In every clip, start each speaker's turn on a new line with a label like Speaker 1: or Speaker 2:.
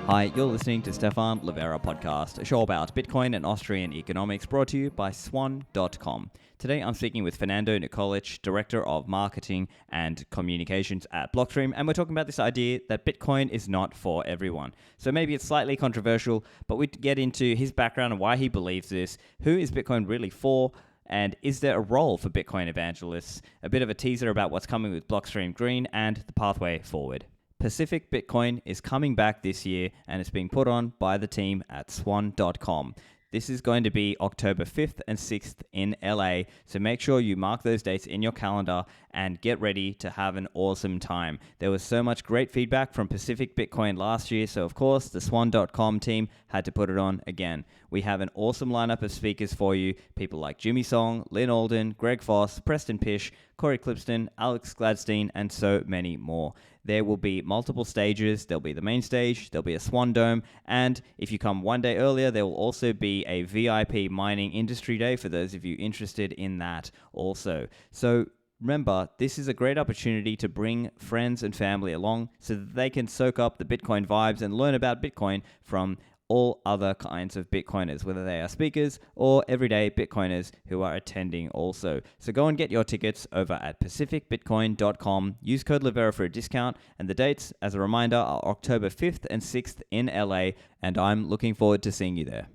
Speaker 1: Hi, you're listening to Stephan Livera podcast, a show about Bitcoin and Austrian economics brought to you by swan.com. Today I'm speaking with Fernando Nikolic, Director of Marketing and Communications at Blockstream, and we're talking about this idea that Bitcoin is not for everyone. So maybe it's slightly controversial, but we get into his background and why he believes this, who is Bitcoin really for, and is there a role for Bitcoin evangelists, a bit of a teaser about what's coming with Blockstream Green, and the pathway forward. Pacific Bitcoin is coming back this year and it's being put on by the team at swan.com. This is going to be October 5th and 6th in LA, so make sure you mark those dates in your calendar and get ready to have an awesome time. There was so much great feedback from Pacific Bitcoin last year, so of course the swan.com team had to put it on again. We have an awesome lineup of speakers for you, people like Jimmy Song, Lynn Alden, Greg Foss, Preston Pish, Corey Clipston, Alex Gladstein, and so many more. There will be multiple stages. There'll be the main stage, there'll be a Swan Dome, and if you come one day earlier, there will also be a VIP mining industry day for those of you interested in that also. So remember, this is a great opportunity to bring friends and family along so that they can soak up the Bitcoin vibes and learn about Bitcoin from all other kinds of Bitcoiners, whether they are speakers or everyday Bitcoiners who are attending also. So go and get your tickets over at pacificbitcoin.com. Use code Livera for a discount, and the dates, as a reminder, are October 5th and 6th in LA, and I'm looking forward to seeing you there.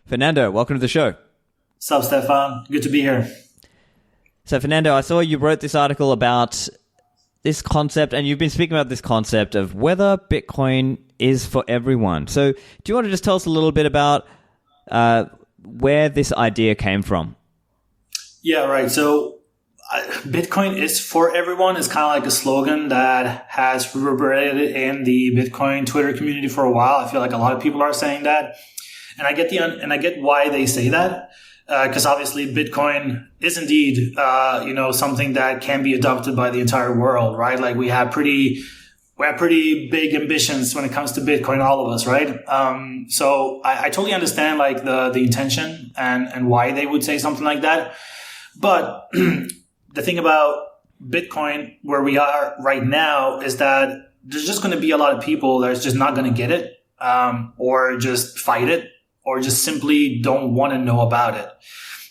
Speaker 1: Fernando, welcome to the show.
Speaker 2: What's up, Stefan? Good to be here.
Speaker 1: So, Fernando, I saw you wrote this article about this concept, and you've been speaking about this concept of whether Bitcoin is for everyone. So do you want to just tell us a little bit about where this idea came from?
Speaker 2: Yeah, right. So Bitcoin is for everyone is kind of like a slogan that has reverberated in the Bitcoin Twitter community for a while. I feel like a lot of people are saying that. And I get why they say that. Because obviously Bitcoin is indeed, something that can be adopted by the entire world, right? Like we have pretty big ambitions when it comes to Bitcoin, all of us, right? So I totally understand like the intention and why they would say something like that. But the thing about Bitcoin, where we are right now, is that there's just going to be a lot of people that's just not going to get it, or just fight it, or just simply don't want to know about it.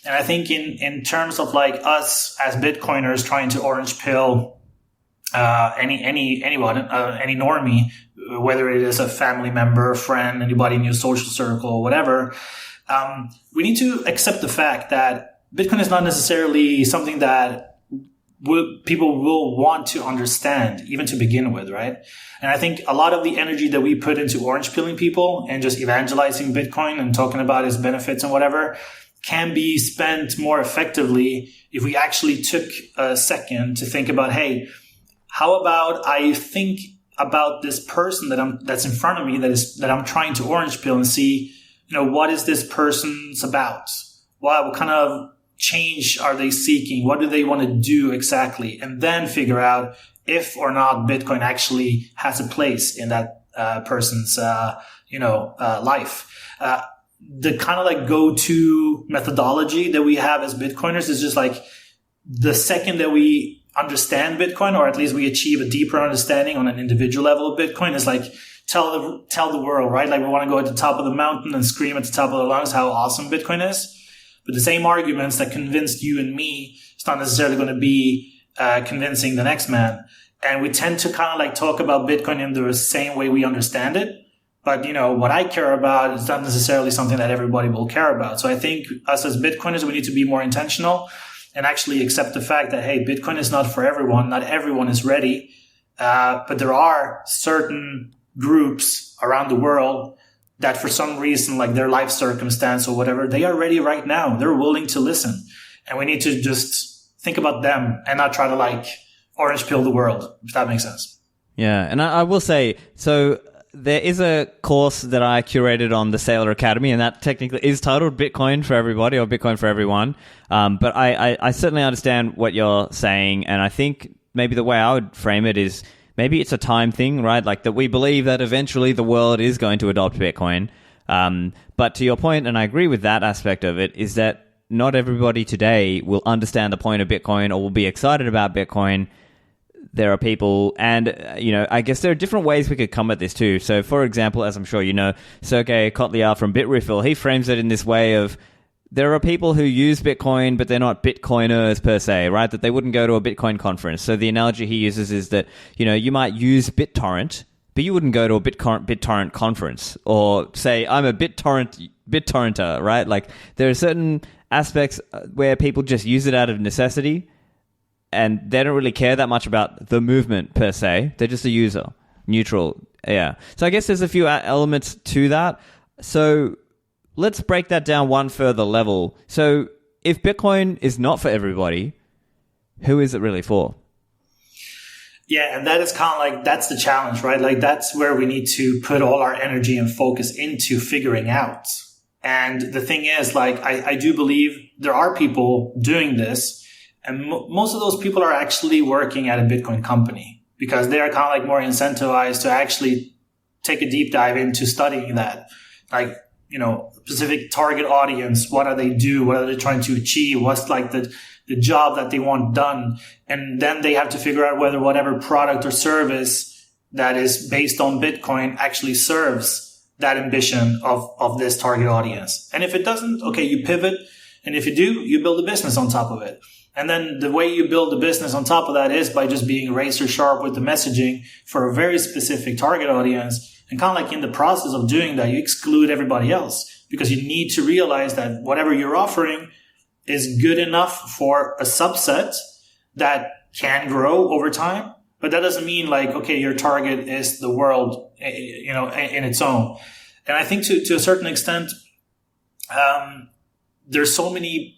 Speaker 2: And I think in terms of like us as Bitcoiners trying to orange pill anyone, any normie, whether it is a family member, friend, anybody in your social circle, or whatever, we need to accept the fact that Bitcoin is not necessarily something that people will want to understand, even to begin with, right? And I think a lot of the energy that we put into orange pilling people and just evangelizing Bitcoin and talking about its benefits and whatever can be spent more effectively if we actually took a second to think about, hey, how about I think about this person that's in front of me that I'm trying to orange pill and see, what is this person's about? What kind of change are they seeking? What do they want to do exactly? And then figure out if or not Bitcoin actually has a place in that person's, life. The kind of like go-to methodology that we have as Bitcoiners is just like the second that we understand Bitcoin, or at least we achieve a deeper understanding on an individual level of Bitcoin, is like tell the world, right? Like we want to go at the top of the mountain and scream at the top of the lungs how awesome Bitcoin is. But the same arguments that convinced you and me, it's not necessarily going to be convincing the next man. And we tend to kind of like talk about Bitcoin in the same way we understand it. But, what I care about is not necessarily something that everybody will care about. So I think us as Bitcoiners, we need to be more intentional and actually accept the fact that, hey, Bitcoin is not for everyone. Not everyone is ready. But there are certain groups around the world that for some reason, like their life circumstance or whatever, they are ready right now. They're willing to listen. And we need to just think about them and not try to like orange pill the world, if that makes sense.
Speaker 1: Yeah. And I will say, so there is a course that I curated on the Sailor Academy, and that technically is titled Bitcoin for Everybody or Bitcoin for Everyone. But I certainly understand what you're saying. And I think maybe the way I would frame it is, maybe it's a time thing, right? Like that we believe that eventually the world is going to adopt Bitcoin. But to your point, and I agree with that aspect of it, is that not everybody today will understand the point of Bitcoin or will be excited about Bitcoin there are people, and I guess there are different ways we could come at this too. So, for example, as I'm sure you know, Sergey Kotliar from Bitrefill, he frames it in this way of there are people who use Bitcoin, but they're not Bitcoiners per se, right? That they wouldn't go to a Bitcoin conference. So the analogy he uses is that you might use BitTorrent, but you wouldn't go to a BitTorrent conference or say I'm a BitTorrenter, right? Like there are certain aspects where people just use it out of necessity. And they don't really care that much about the movement per se. They're just a user, neutral. Yeah. So I guess there's a few elements to that. So let's break that down one further level. So if Bitcoin is not for everybody, who is it really for?
Speaker 2: Yeah, and that is kind of like, that's the challenge, right? Like that's where we need to put all our energy and focus into figuring out. And the thing is, like, I do believe there are people doing this. And most of those people are actually working at a Bitcoin company because they are kind of like more incentivized to actually take a deep dive into studying that. Like, specific target audience, what are they do? What are they trying to achieve? What's like the job that they want done? And then they have to figure out whether whatever product or service that is based on Bitcoin actually serves that ambition of this target audience. And if it doesn't, okay, you pivot. And if you do, you build a business on top of it. And then the way you build a business on top of that is by just being razor sharp with the messaging for a very specific target audience. And kind of like in the process of doing that, you exclude everybody else because you need to realize that whatever you're offering is good enough for a subset that can grow over time. But that doesn't mean like, okay, your target is the world, in its own. And I think to a certain extent, there's so many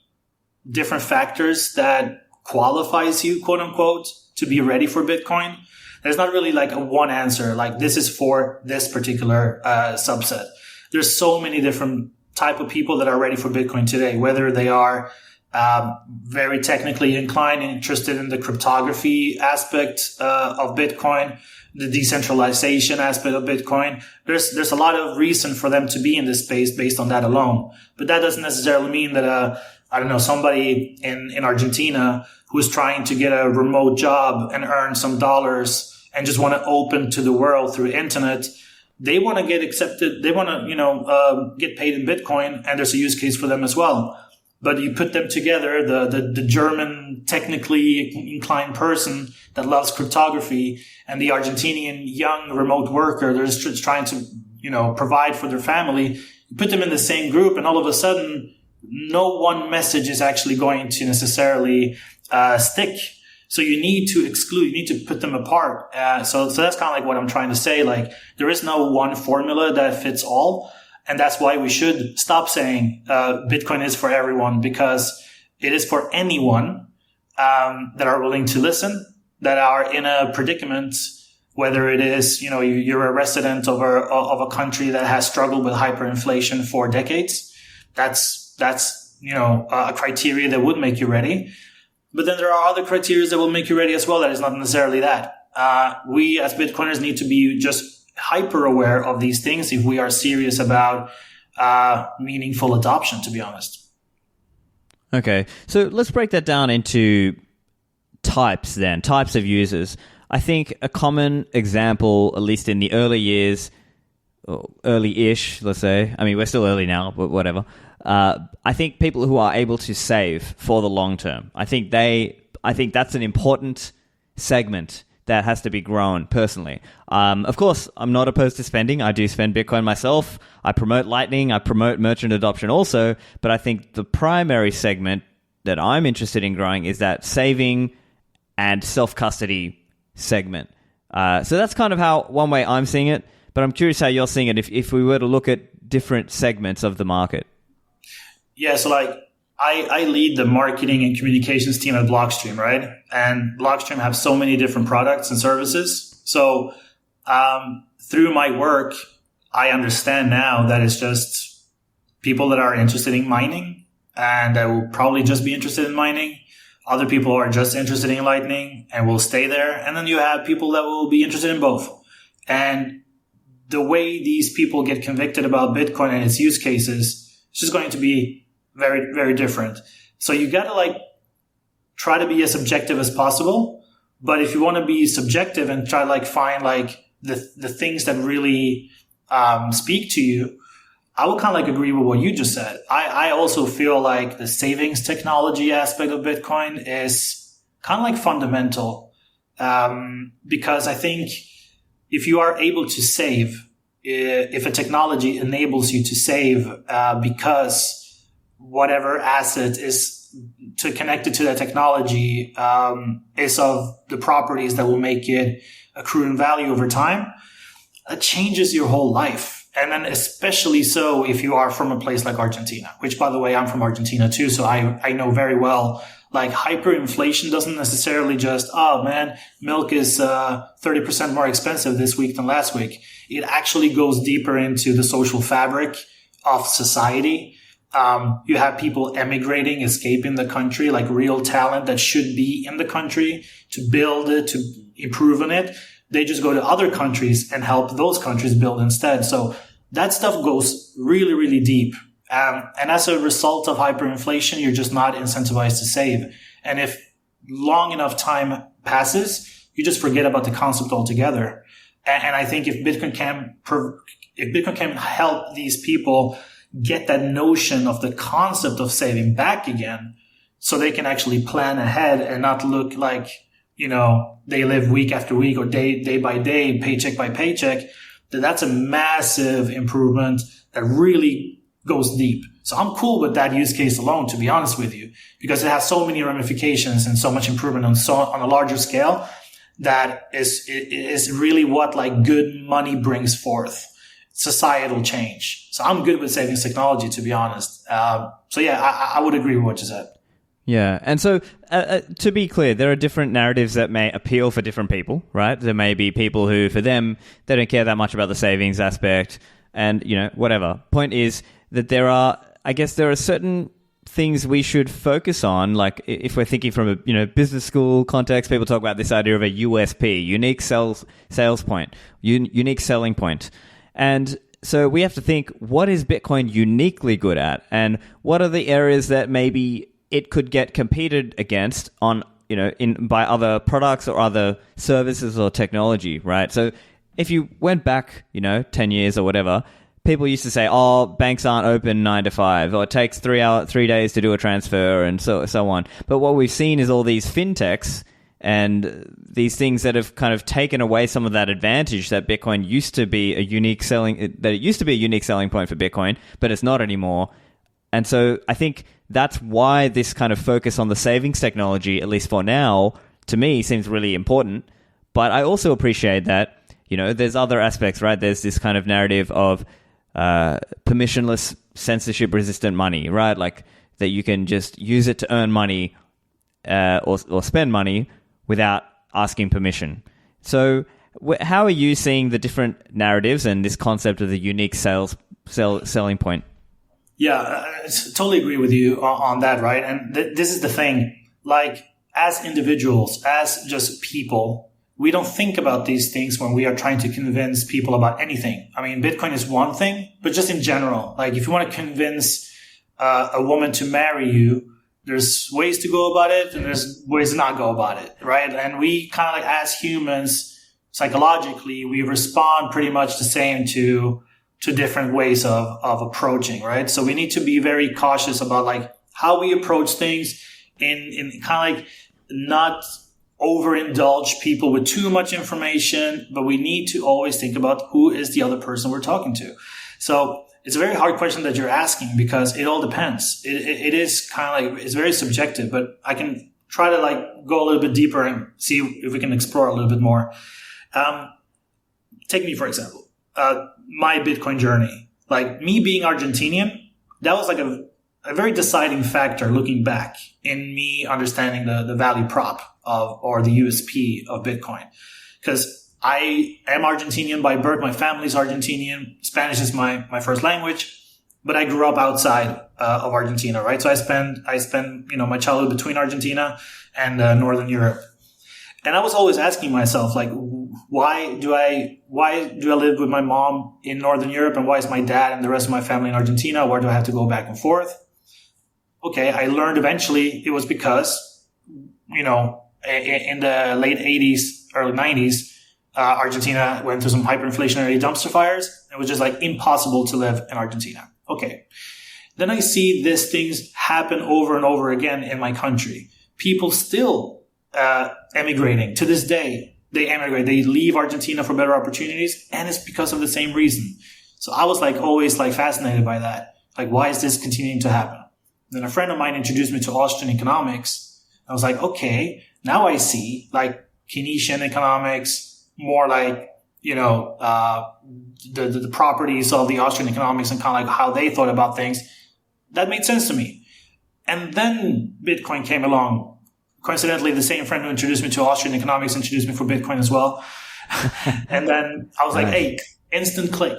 Speaker 2: different factors that qualifies you, quote unquote, to be ready for Bitcoin. There's not really like a one answer, like this is for this particular subset. There's so many different type of people that are ready for Bitcoin today, whether they are very technically inclined, interested in the cryptography aspect of Bitcoin, the decentralization aspect of Bitcoin. There's a lot of reason for them to be in this space based on that alone. But that doesn't necessarily mean that somebody in Argentina who's trying to get a remote job and earn some dollars and just want to open to the world through internet, they want to get accepted. They want to, get paid in Bitcoin, and there's a use case for them as well. But you put them together, the German technically inclined person that loves cryptography and the Argentinian young remote worker that's just trying to, provide for their family. You put them in the same group, and all of a sudden, no one message is actually going to necessarily stick. So you need to exclude, you need to put them apart. So that's kind of like what I'm trying to say. Like there is no one formula that fits all. And that's why we should stop saying Bitcoin is for everyone, because it is for anyone that are willing to listen, that are in a predicament, whether it is, you're a resident of a country that has struggled with hyperinflation for decades. That's a criteria that would make you ready. But then there are other criteria that will make you ready as well. That is not necessarily that. We as Bitcoiners need to be just hyper aware of these things if we are serious about meaningful adoption, to be honest.
Speaker 1: Okay. So let's break that down into types of users. I think a common example, at least in the early years, or early-ish, let's say. I mean, we're still early now, but whatever. I think people who are able to save for the long term. I think that's an important segment that has to be grown personally. Of course, I'm not opposed to spending. I do spend Bitcoin myself. I promote Lightning. I promote merchant adoption also. But I think the primary segment that I'm interested in growing is that saving and self-custody segment. So that's kind of how one way I'm seeing it. But I'm curious how you're seeing it if we were to look at different segments of the market.
Speaker 2: Yeah, so like I lead the marketing and communications team at Blockstream, right? And Blockstream have so many different products and services. So through my work, I understand now that it's just people that are interested in mining, and that will probably just be interested in mining. Other people are just interested in Lightning and will stay there. And then you have people that will be interested in both. And the way these people get convicted about Bitcoin and its use cases is just going to be very, very different. So you got to try to be as objective as possible, But if you want to be subjective and try like find like the things that really speak to you, I would kind of like agree with what you just said. I also feel like the savings technology aspect of Bitcoin is kind of like fundamental, because I think if you are able to save, if a technology enables you to save, because whatever asset is connected to that technology is of the properties that will make it accrue in value over time, it changes your whole life. And then especially so if you are from a place like Argentina, which, by the way, I'm from Argentina too. So I know very well, like, hyperinflation doesn't necessarily just, oh man, milk is 30% more expensive this week than last week. It actually goes deeper into the social fabric of society. You have people emigrating, escaping the country, like real talent that should be in the country to build it, to improve on it. They just go to other countries and help those countries build instead. So that stuff goes really, really deep. And as a result of hyperinflation, you're just not incentivized to save. And if long enough time passes, you just forget about the concept altogether. And I think if Bitcoin can help these people get that notion of the concept of saving back again, so they can actually plan ahead and not look like, they live week after week or day by day, paycheck by paycheck, that's a massive improvement that really goes deep. So I'm cool with that use case alone, to be honest with you, because it has so many ramifications and so much improvement on a larger scale that is really what like good money brings forth, societal change. So I'm good with savings technology, to be honest. So yeah, I would agree with what you said.
Speaker 1: Yeah. And so to be clear, there are different narratives that may appeal for different people, right? There may be people who, for them, they don't care that much about the savings aspect and, whatever. Point is that there are certain things we should focus on. Like if we're thinking from a, business school context, people talk about this idea of a USP, unique sales point, unique selling point. And so we have to think, what is Bitcoin uniquely good at? And what are the areas that maybe it could get competed against on, by other products or other services or technology, right? So if you went back, 10 years or whatever, people used to say, oh, banks aren't open 9 to 5, or it takes 3 days to do a transfer, and so on. But what we've seen is all these fintechs and these things that have kind of taken away some of that advantage that Bitcoin used to be a unique selling point for Bitcoin, but it's not anymore. And so I think that's why this kind of focus on the savings technology, at least for now, to me, seems really important. But I also appreciate that, there's other aspects, right? There's this kind of narrative of permissionless, censorship-resistant money, right? Like that you can just use it to earn money or spend money without asking permission. So how are you seeing the different narratives and this concept of the unique selling point?
Speaker 2: Yeah, I totally agree with you on that, right? And this is the thing. Like, as individuals, as just people, we don't think about these things when we are trying to convince people about anything. I mean, Bitcoin is one thing, but just in general, like if you want to convince a woman to marry you, there's ways to go about it and there's ways to not go about it, right? And we kind of like, as humans, psychologically, we respond pretty much the same to different ways of approaching, right? So we need to be very cautious about like how we approach things in kind of like not overindulge people with too much information, but we need to always think about who is the other person we're talking to. So it's a very hard question that you're asking because it all depends. It is kind of like, it's very subjective, but I can try to like go a little bit deeper and see if we can explore a little bit more. Take me, for example. My Bitcoin journey, like me being Argentinian, that was like a very deciding factor looking back in me understanding the value prop or the USP of Bitcoin. Because I am Argentinian by birth. My family's Argentinian. Spanish is my first language, but I grew up outside of Argentina, right? So I spent my childhood between Argentina and Northern Europe. And I was always asking myself, like, why do I live with my mom in Northern Europe, and why is my dad and the rest of my family in Argentina? Why do I have to go back and forth? Okay, I learned eventually it was because, in the late 80s, early 90s, Argentina went through some hyperinflationary dumpster fires. It was just like impossible to live in Argentina. Okay. Then I see these things happen over and over again in my country. People still emigrating. To this day, they emigrate. They leave Argentina for better opportunities, and it's because of the same reason. So I was like always like fascinated by that. Like, why is this continuing to happen? Then a friend of mine introduced me to Austrian economics. I was like, okay, now I see like Keynesian economics, more like, the properties of the Austrian economics and kind of like how they thought about things. That made sense to me. And then Bitcoin came along. Coincidentally, the same friend who introduced me to Austrian economics introduced me for Bitcoin as well. And then I was like, hey, instant click.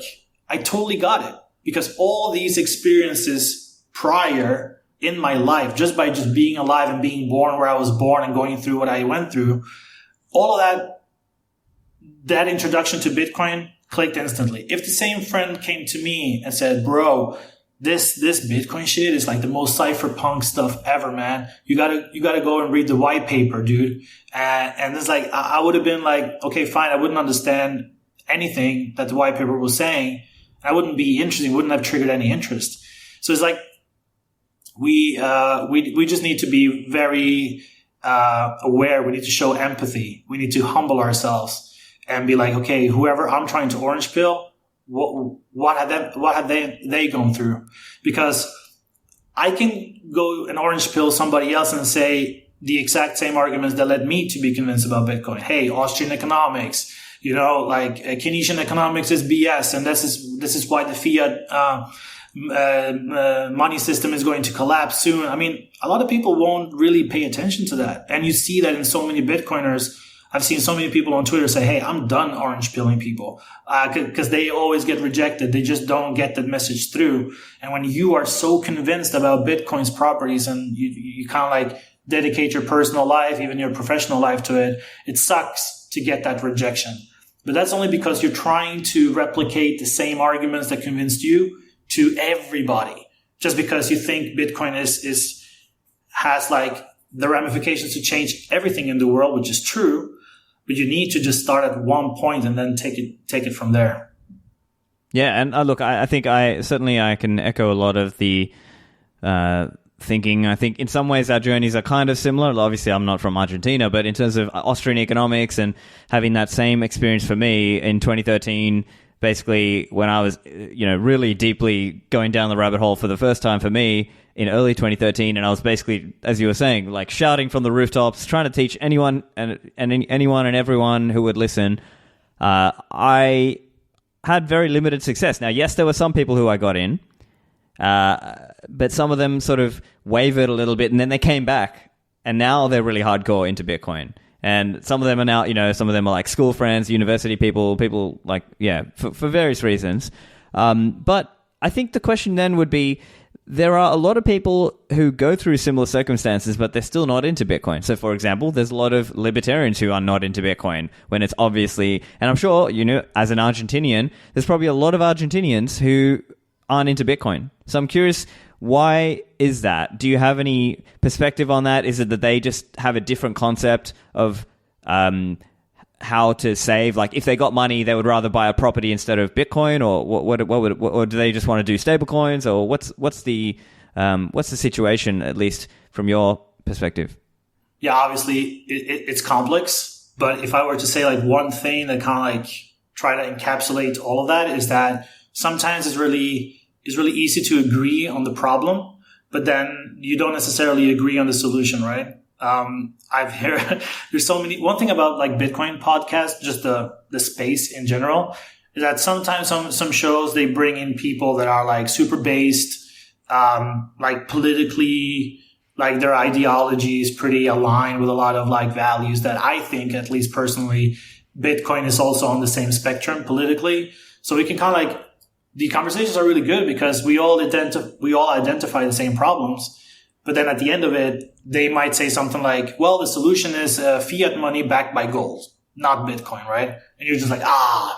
Speaker 2: I totally got it, because all these experiences prior in my life, just by just being alive and being born where I was born and going through what I went through, all of that introduction to Bitcoin clicked instantly. If the same friend came to me and said, bro, this Bitcoin shit is like the most cypherpunk stuff ever, man. You gotta go and read the white paper, dude. And it's like, I would have been like, okay, fine. I wouldn't understand anything that the white paper was saying. I wouldn't be interested, wouldn't have triggered any interest. So it's like, we just need to be very, aware. We need to show empathy. We need to humble ourselves and be like, okay, whoever I'm trying to orange pill, what have they gone through? Because I can go and orange pill somebody else and say the exact same arguments that led me to be convinced about Bitcoin. Hey, Austrian economics, like Keynesian economics is BS, and this is why the fiat money system is going to collapse soon. I mean, a lot of people won't really pay attention to that, and you see that in so many Bitcoiners. I've seen so many people on Twitter say, hey, I'm done orange pilling people, because they always get rejected. They just don't get the message through. And when you are so convinced about Bitcoin's properties and you kind of like dedicate your personal life, even your professional life to it, it sucks to get that rejection. But that's only because you're trying to replicate the same arguments that convinced you to everybody, just because you think Bitcoin has like the ramifications to change everything in the world, which is true. But you need to just start at one point and then take it from there.
Speaker 1: Yeah, and look, I think I can echo a lot of the thinking. I think in some ways our journeys are kind of similar. Obviously, I'm not from Argentina, but in terms of Austrian economics and having that same experience for me in 2013, basically when I was, really deeply going down the rabbit hole for the first time for me in early 2013, and I was basically, as you were saying, like shouting from the rooftops, trying to teach anyone and everyone who would listen. I had very limited success. Now, yes, there were some people who I got in, but some of them sort of wavered a little bit, and then they came back, and now they're really hardcore into Bitcoin. And some of them are now, some of them are like school friends, university people like, for various reasons. But I think the question then would be, there are a lot of people who go through similar circumstances, but they're still not into Bitcoin. So, for example, there's a lot of libertarians who are not into Bitcoin when it's obviously, and I'm sure, as an Argentinian, there's probably a lot of Argentinians who aren't into Bitcoin. So I'm curious, why is that? Do you have any perspective on that? Is it that they just have a different concept of how to save? Like, if they got money, they would rather buy a property instead of Bitcoin, or or do they just want to do stable coins, or what's the situation, at least from your perspective?
Speaker 2: Yeah, obviously it's complex, but if I were to say like one thing that kind of like try to encapsulate all of that, is that sometimes it's really easy to agree on the problem, but then you don't necessarily agree on the solution, right? I've heard there's so many. One thing about like Bitcoin podcasts, just the space in general, is that sometimes some shows, they bring in people that are like super based, like politically, like their ideology is pretty aligned with a lot of like values that I think, at least personally, Bitcoin is also on the same spectrum politically. So we can kind of like, the conversations are really good because we all identify the same problems. But then at the end of it, they might say something like, well, the solution is fiat money backed by gold, not Bitcoin, right? And you're just like,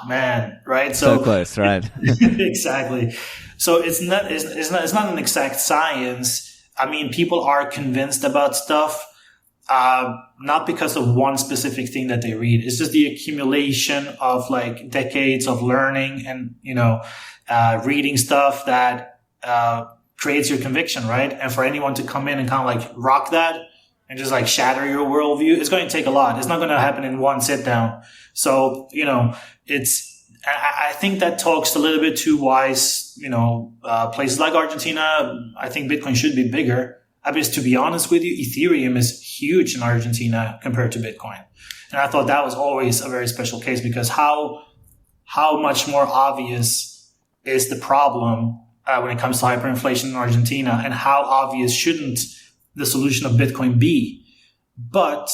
Speaker 2: man, right?
Speaker 1: So close, right?
Speaker 2: Exactly. So it's not an exact science. I mean, people are convinced about stuff. not because of one specific thing that they read. It's just the accumulation of like decades of learning and, reading stuff that creates your conviction, right? And for anyone to come in and kind of like rock that and just like shatter your worldview, it's going to take a lot. It's not going to happen in one sit down. So, I think that talks a little bit to why, places like Argentina, I think Bitcoin should be bigger. Because to be honest with you, Ethereum is huge in Argentina compared to Bitcoin. And I thought that was always a very special case, because how much more obvious is the problem when it comes to hyperinflation in Argentina, and how obvious shouldn't the solution of Bitcoin be? But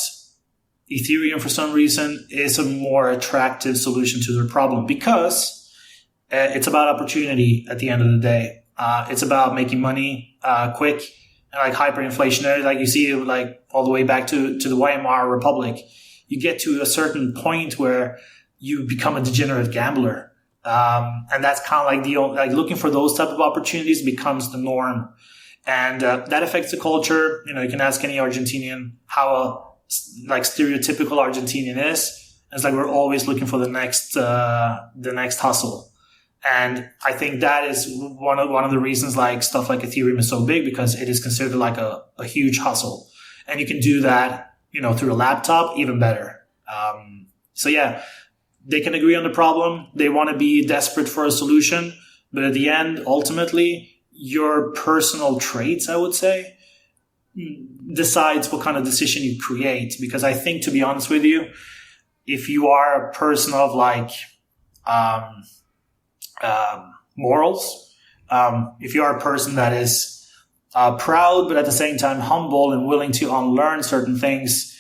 Speaker 2: Ethereum, for some reason, is a more attractive solution to their problem, because it's about opportunity at the end of the day. It's about making money quick and like hyperinflationary, like you see like all the way back to the Weimar Republic. You get to a certain point where you become a degenerate gambler. And that's kind of like looking for those type of opportunities becomes the norm. And that affects the culture. You can ask any Argentinian how a stereotypical Argentinian is. It's like we're always looking for the next hustle. And I think that is one of the reasons like stuff like Ethereum is so big, because it is considered like a huge hustle. And you can do that, through a laptop, even better. So yeah, they can agree on the problem. They want to be desperate for a solution. But at the end, ultimately, your personal traits, I would say, decides what kind of decision you create. Because I think, to be honest with you, if you are a person of like morals, if you are a person that is proud, but at the same time humble and willing to unlearn certain things,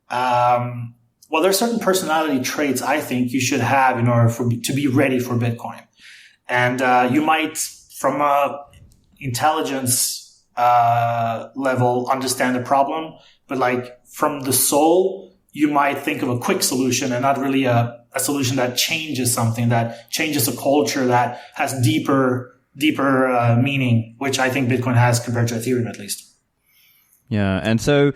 Speaker 2: well, there are certain personality traits I think you should have in order to be ready for Bitcoin. And you might, from a intelligence level, understand the problem, but like from the soul, you might think of a quick solution and not really a solution that changes something, that changes a culture, that has deeper meaning, which I think Bitcoin has compared to Ethereum, at least.
Speaker 1: Yeah, and so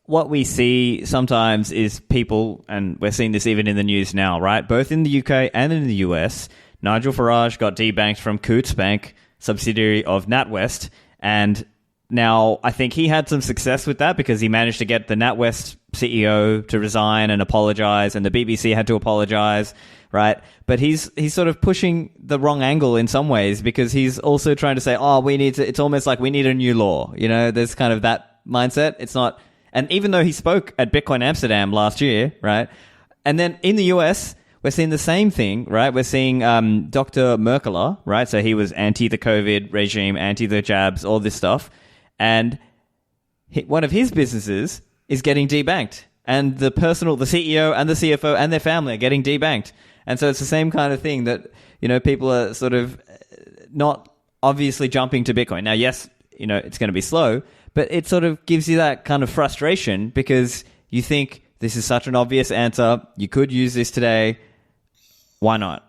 Speaker 1: what we see sometimes is people, and we're seeing this even in the news now, right? Both in the UK and in the US, Nigel Farage got debanked from Coutts Bank, subsidiary of NatWest, and now I think he had some success with that because he managed to get the NatWest CEO to resign and apologize, and the BBC had to apologize, right? But he's sort of pushing the wrong angle in some ways, because he's also trying to say, it's almost like we need a new law. There's kind of that mindset. It's not, and even though he spoke at Bitcoin Amsterdam last year, right? And then in the US, we're seeing the same thing, right? We're seeing Dr. Merkler, right? So he was anti the COVID regime, anti the jabs, all this stuff. And one of his businesses is getting debanked. And the CEO and the CFO and their family are getting debanked. And so it's the same kind of thing that, people are sort of not obviously jumping to Bitcoin. Now, yes, it's going to be slow, but it sort of gives you that kind of frustration because you think this is such an obvious answer. You could use this today. Why not?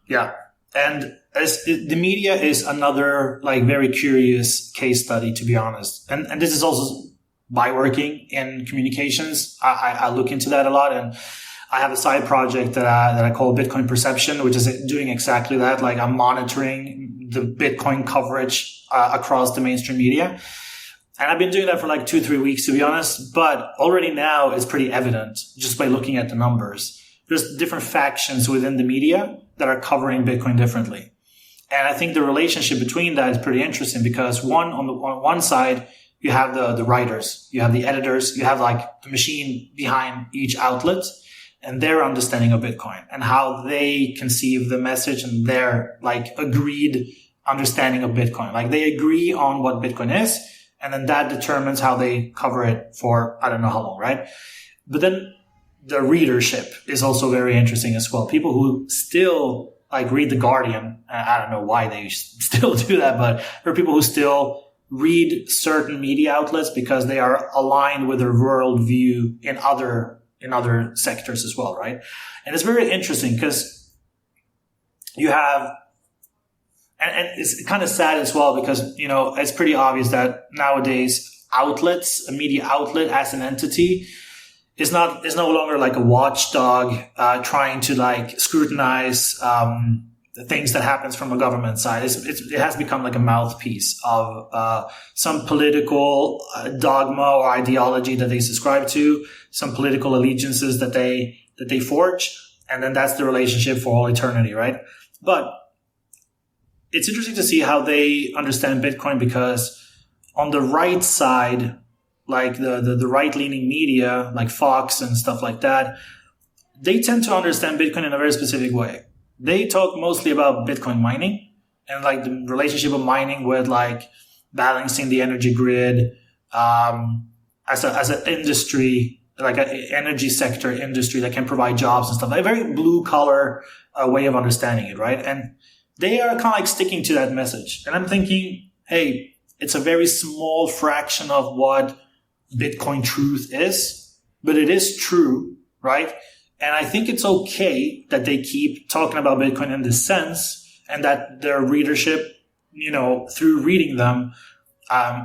Speaker 2: Yeah. And the media is another very curious case study, to be honest. And this is also by working in communications. I look into that a lot, and I have a side project that I call Bitcoin Perception, which is doing exactly that. Like I'm monitoring the Bitcoin coverage across the mainstream media. And I've been doing that for 2-3 weeks, to be honest. But already now it's pretty evident just by looking at the numbers. There's different factions within the media that are covering Bitcoin differently. And I think the relationship between that is pretty interesting because on one side, you have the writers, you have the editors, you have the machine behind each outlet and their understanding of Bitcoin and how they conceive the message and their agreed understanding of Bitcoin. They agree on what Bitcoin is, and then that determines how they cover it for I don't know how long, right? But then the readership is also very interesting as well. People who still read The Guardian. I don't know why they still do that, but there are people who still read certain media outlets because they are aligned with their worldview in other sectors as well, right? And it's very interesting because you have, and it's kind of sad as well because, it's pretty obvious that nowadays outlets, a media outlet as an entity, is no longer like a watchdog trying to like scrutinize the things that happens from a government side. It has become like a mouthpiece of some political dogma or ideology that they subscribe to, some political allegiances that they forge, and then that's the relationship for all eternity, right? But it's interesting to see how they understand Bitcoin, because on the right side, like the right-leaning media, like Fox and stuff like that, they tend to understand Bitcoin in a very specific way. They talk mostly about Bitcoin mining and like the relationship of mining with like balancing the energy grid as an industry, like an energy sector industry that can provide jobs and stuff. Like a very blue collar way of understanding it, right? And they are kind of like sticking to that message. And I'm thinking, hey, it's a very small fraction of what Bitcoin truth is, but it is true, right? And I think it's okay that they keep talking about Bitcoin in this sense, and that their readership, through reading them,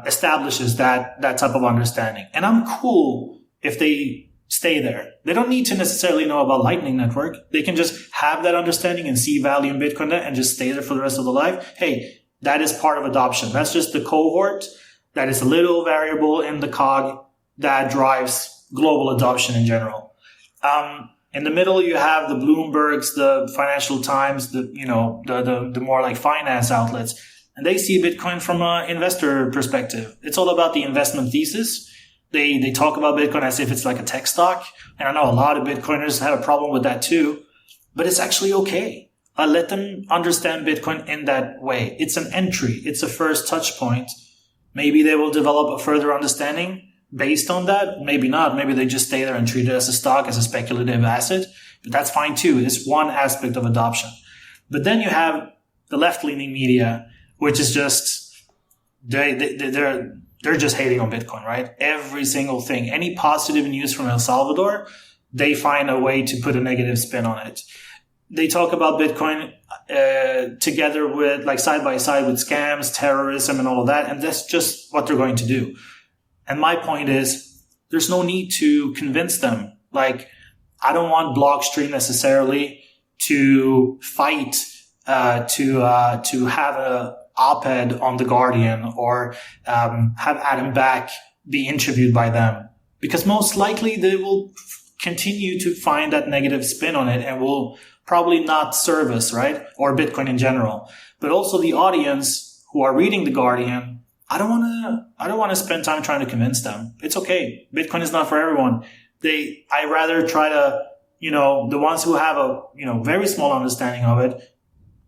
Speaker 2: establishes that type of understanding. And I'm cool if they stay there. They don't need to necessarily know about Lightning Network. They can just have that understanding and see value in Bitcoin and just stay there for the rest of their life. Hey, that is part of adoption. That's just the cohort that is a little variable in the cog that drives global adoption in general. In the middle, you have the Bloombergs, the Financial Times, the more like finance outlets, and they see Bitcoin from an investor perspective. It's all about the investment thesis. They talk about Bitcoin as if it's like a tech stock. And I know a lot of Bitcoiners have a problem with that too, but it's actually okay. Let them understand Bitcoin in that way. It's an entry. It's a first touch point. Maybe they will develop a further understanding based on that. Maybe not. Maybe they just stay there and treat it as a stock, as a speculative asset. But that's fine too. It's one aspect of adoption. But then you have the left-leaning media, which is just, they're just hating on Bitcoin, right? Every single thing, any positive news from El Salvador, they find a way to put a negative spin on it. They talk about Bitcoin together with, like, side by side with scams, terrorism, and all of that. And that's just what they're going to do. And my point is, there's no need to convince them. Like, I don't want Blockstream necessarily to fight to have a op-ed on The Guardian or have Adam Back be interviewed by them, because most likely they will continue to find that negative spin on it and will probably not serve us, right? Or Bitcoin in general. But also the audience who are reading The Guardian, I don't want to spend time trying to convince them. It's okay. Bitcoin is not for everyone. I rather try to, the ones who have a, very small understanding of it,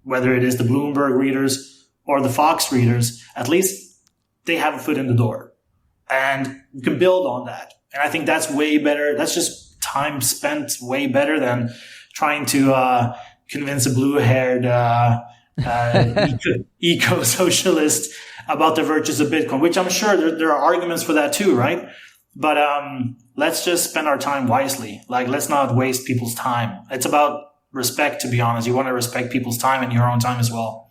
Speaker 2: whether it is the Bloomberg readers or the Fox readers, at least they have a foot in the door, and you can build on that. And I think that's way better. That's just time spent way better than trying to convince a blue-haired eco-socialist about the virtues of Bitcoin, which I'm sure there are arguments for that too, right? But let's just spend our time wisely. Like, let's not waste people's time. It's about respect, to be honest. You want to respect people's time and your own time as well.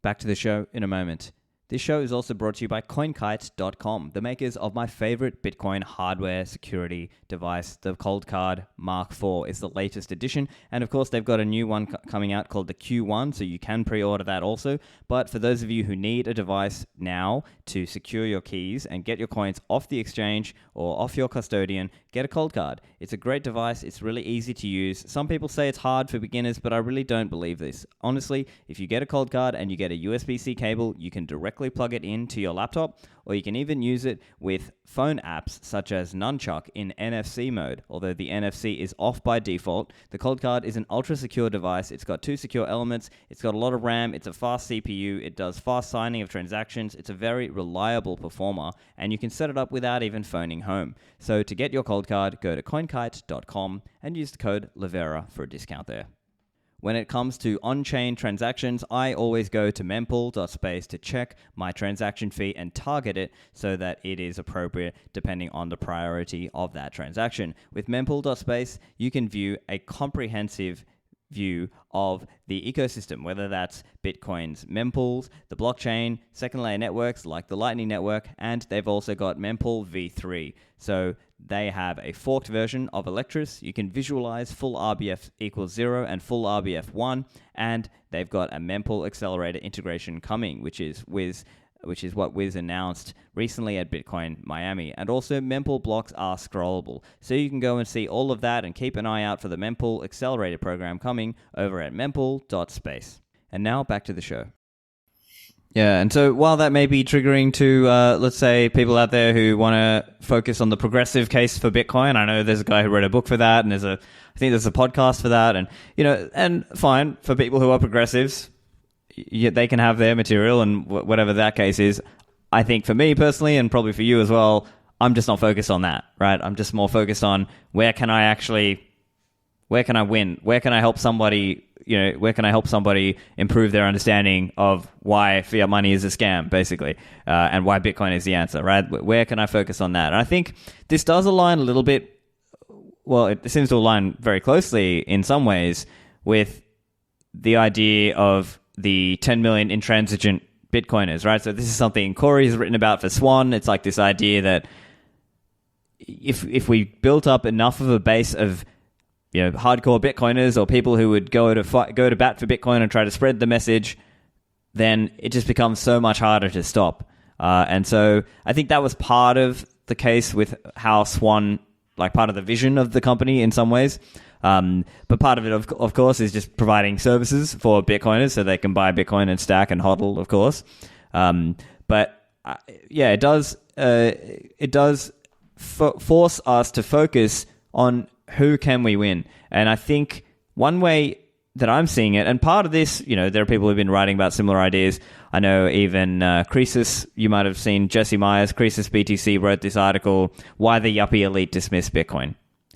Speaker 1: Back to the show in a moment. This show is also brought to you by CoinKite.com, the makers of my favorite Bitcoin hardware security device. The Cold Card Mark IV is the latest edition, and of course they've got a new one coming out called the Q1, so you can pre-order that also. But for those of you who need a device now to secure your keys and get your coins off the exchange or off your custodian, get a Cold Card. It's a great device. It's really easy to use. Some people say it's hard for beginners, but I really don't believe this. Honestly, if you get a Cold Card and you get a USB-C cable, you can directly plug it into your laptop, or you can even use it with phone apps such as Nunchuck in NFC mode. Although the NFC is off by default, the Cold Card is an ultra-secure device. It's got 2 secure elements, it's got a lot of RAM, it's a fast CPU, it does fast signing of transactions, it's a very reliable performer, and you can set it up without even phoning home. So to get your Cold Card, go to CoinKite.com and use the code Livera for a discount there. When it comes to on-chain transactions, I always go to mempool.space to check my transaction fee and target it so that it is appropriate depending on the priority of that transaction. With mempool.space, you can view a comprehensive view of the ecosystem, whether that's Bitcoin's mempools, the blockchain, second layer networks like the Lightning Network, and they've also got mempool v3. So they have a forked version of Electris. You can visualize full RBF equals 0 and full RBF 1, and they've got a mempool accelerator integration coming, which is what Wiz announced recently at Bitcoin Miami. And also, mempool blocks are scrollable. So you can go and see all of that and keep an eye out for the mempool accelerator program coming over at mempool.space. And now back to the show. Yeah, and so while that may be triggering to, let's say, people out there who want to focus on the progressive case for Bitcoin, I know there's a guy who wrote a book for that, and I think there's a podcast for that, and, and fine, for people who are progressives, they can have their material and whatever that case is. I think for me personally, and probably for you as well, I'm just not focused on that, right? I'm just more focused on where can I win? Where can I help somebody, where can I help somebody improve their understanding of why fiat money is a scam, basically, and why Bitcoin is the answer, right? Where can I focus on that? And I think this does align a little bit, well, it seems to align very closely in some ways with the idea of the 10 million intransigent Bitcoiners, right? So this is something Corey has written about for Swan. It's like this idea that if we built up enough of a base of hardcore Bitcoiners or people who would go to bat for Bitcoin and try to spread the message, then it just becomes so much harder to stop. And so I think that was part of the case with how Swan, like part of the vision of the company in some ways. But part of it, of course, is just providing services for Bitcoiners so they can buy Bitcoin and stack and hodl, of course. But it does force us to focus on who can we win. And I think one way that I'm seeing it, and part of this, there are people who've been writing about similar ideas. I know even Croesus, you might have seen Jesse Myers, Croesus BTC wrote this article, Why the Yuppie Elite Dismiss Bitcoin.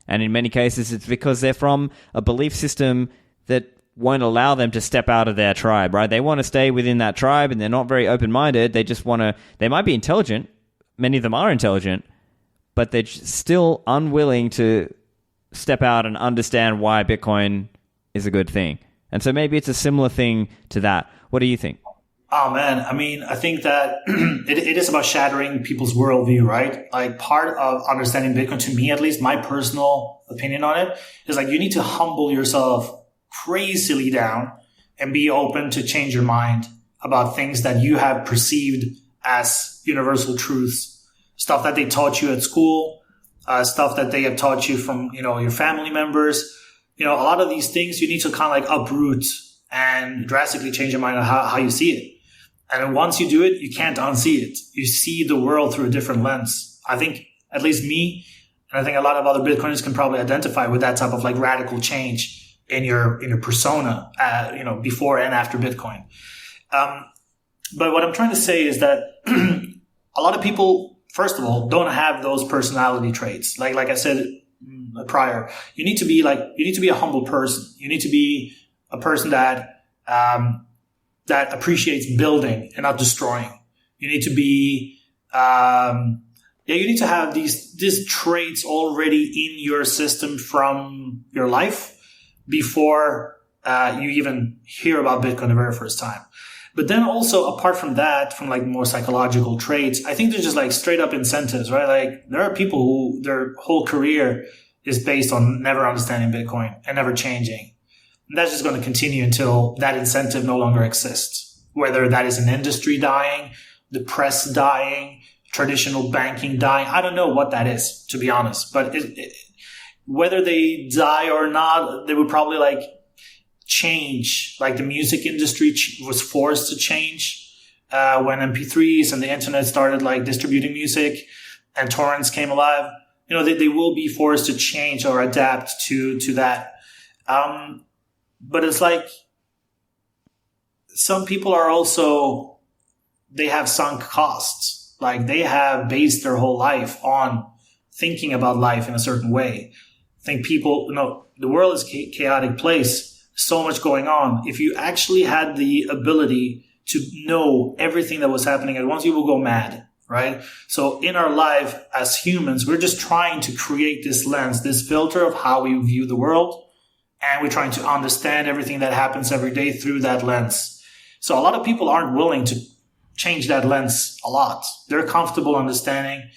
Speaker 1: And in many cases, it's because they're from a belief system that won't allow them to step out of their tribe, right? They want to stay within that tribe, and they're not very open-minded. They just want to... They might be intelligent. Many of them are intelligent, but they're still unwilling to step out and understand why Bitcoin is a good thing. And so maybe it's a similar thing to that. What do you think?
Speaker 2: Oh, man. I mean, I think that it is about shattering people's worldview, right? Like, part of understanding Bitcoin, to me at least, my personal opinion on it, is like you need to humble yourself crazily down and be open to change your mind about things that you have perceived as universal truths. Stuff that they taught you at school, stuff that they have taught you from, your family members. A lot of these things you need to kind of like uproot and drastically change your mind on how you see it. And once you do it, you can't unsee it. You see the world through a different lens. I think, at least me, and I think a lot of other Bitcoiners can probably identify with that type of like radical change in your persona, before and after Bitcoin. But what I'm trying to say is that a lot of people, first of all, don't have those personality traits. Like I said prior, you need to be a humble person. You need to be a person that appreciates building and not destroying. You need to be, you need to have these traits already in your system from your life before you even hear about Bitcoin the very first time. But then also, apart from that, from like more psychological traits, I think there's just like straight up incentives, right? Like there are people who their whole career is based on never understanding Bitcoin and never changing. And that's just going to continue until that incentive no longer exists. Whether that is an industry dying, the press dying, traditional banking dying, I don't know what that is, to be honest. But whether they die or not, they would probably like change. Like the music industry was forced to change when MP3s and the internet started like distributing music and torrents came alive. They will be forced to change or adapt to that. But it's like some people are also, they have sunk costs. Like they have based their whole life on thinking about life in a certain way. I think people, the world is a chaotic place. So much going on. If you actually had the ability to know everything that was happening at once, you will go mad, right? So in our life as humans, we're just trying to create this lens, this filter of how we view the world. and we're trying to understand everything that happens every day through that lens. So a lot of people aren't willing to change that lens a lot. They're comfortable understanding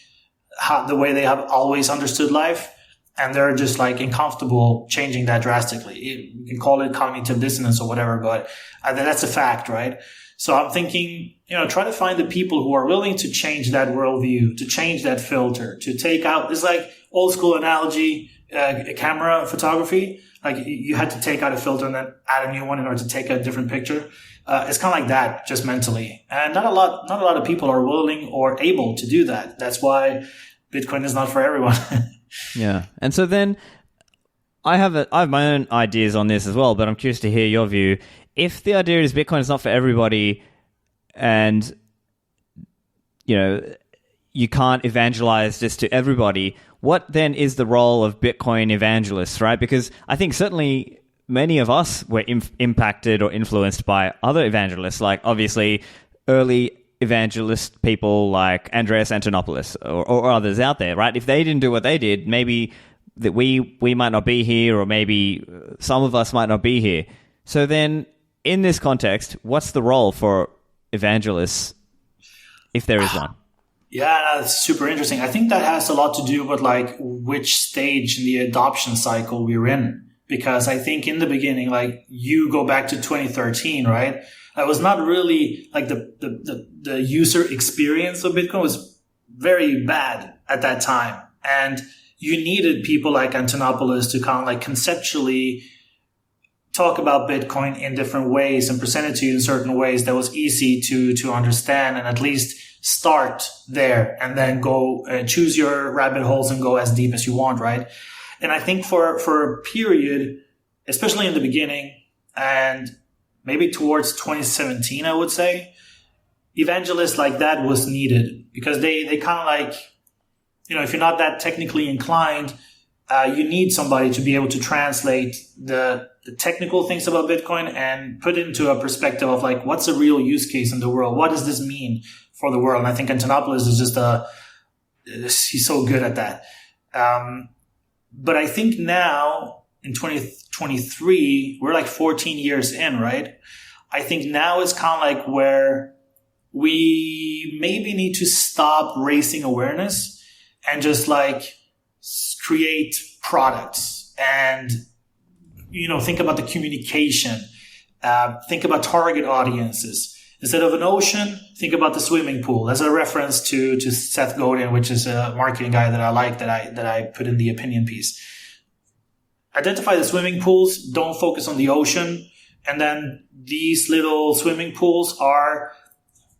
Speaker 2: the way they have always understood life, and they're just like uncomfortable changing that drastically. You can call it cognitive dissonance or whatever, but that's a fact, right? So I'm thinking, try to find the people who are willing to change that worldview, to change that filter, to take out, it's like old school analogy, camera photography. Like you had to take out a filter and then add a new one in order to take a different picture. It's kind of like that, just mentally. And not a lot of people are willing or able to do that. That's why Bitcoin is not for everyone.
Speaker 1: Yeah. And so then I have my own ideas on this as well, but I'm curious to hear your view. If the idea is Bitcoin is not for everybody and, you can't evangelize this to everybody, what then is the role of Bitcoin evangelists, right? Because I think certainly many of us were impacted or influenced by other evangelists, like obviously early evangelist people like Andreas Antonopoulos or others out there, right? If they didn't do what they did, maybe that we might not be here, or maybe some of us might not be here. So then in this context, what's the role for evangelists, if there is one?
Speaker 2: Yeah, that's super interesting. I think that has a lot to do with like which stage in the adoption cycle we're in. Because I think in the beginning, like you go back to 2013, right? That was not really like the user experience of Bitcoin was very bad at that time. And you needed people like Antonopoulos to kind of like conceptually talk about Bitcoin in different ways and present it to you in certain ways that was easy to understand, and at least start there and then go choose your rabbit holes and go as deep as you want, right? And I think for a period, especially in the beginning and maybe towards 2017, I would say, evangelists like that was needed, because they kind of like, if you're not that technically inclined, you need somebody to be able to translate the technical things about Bitcoin and put it into a perspective of like, what's a real use case in the world? What does this mean for the world? And I think Antonopoulos is just he's so good at that. But I think now in 2023, we're like 14 years in, right? I think now is kind of like where we maybe need to stop raising awareness and just like create products and, think about the communication, think about target audiences. Instead of an ocean, think about the swimming pool. As a reference to Seth Godin, which is a marketing guy that I like, that I put in the opinion piece. Identify the swimming pools, don't focus on the ocean. And then these little swimming pools are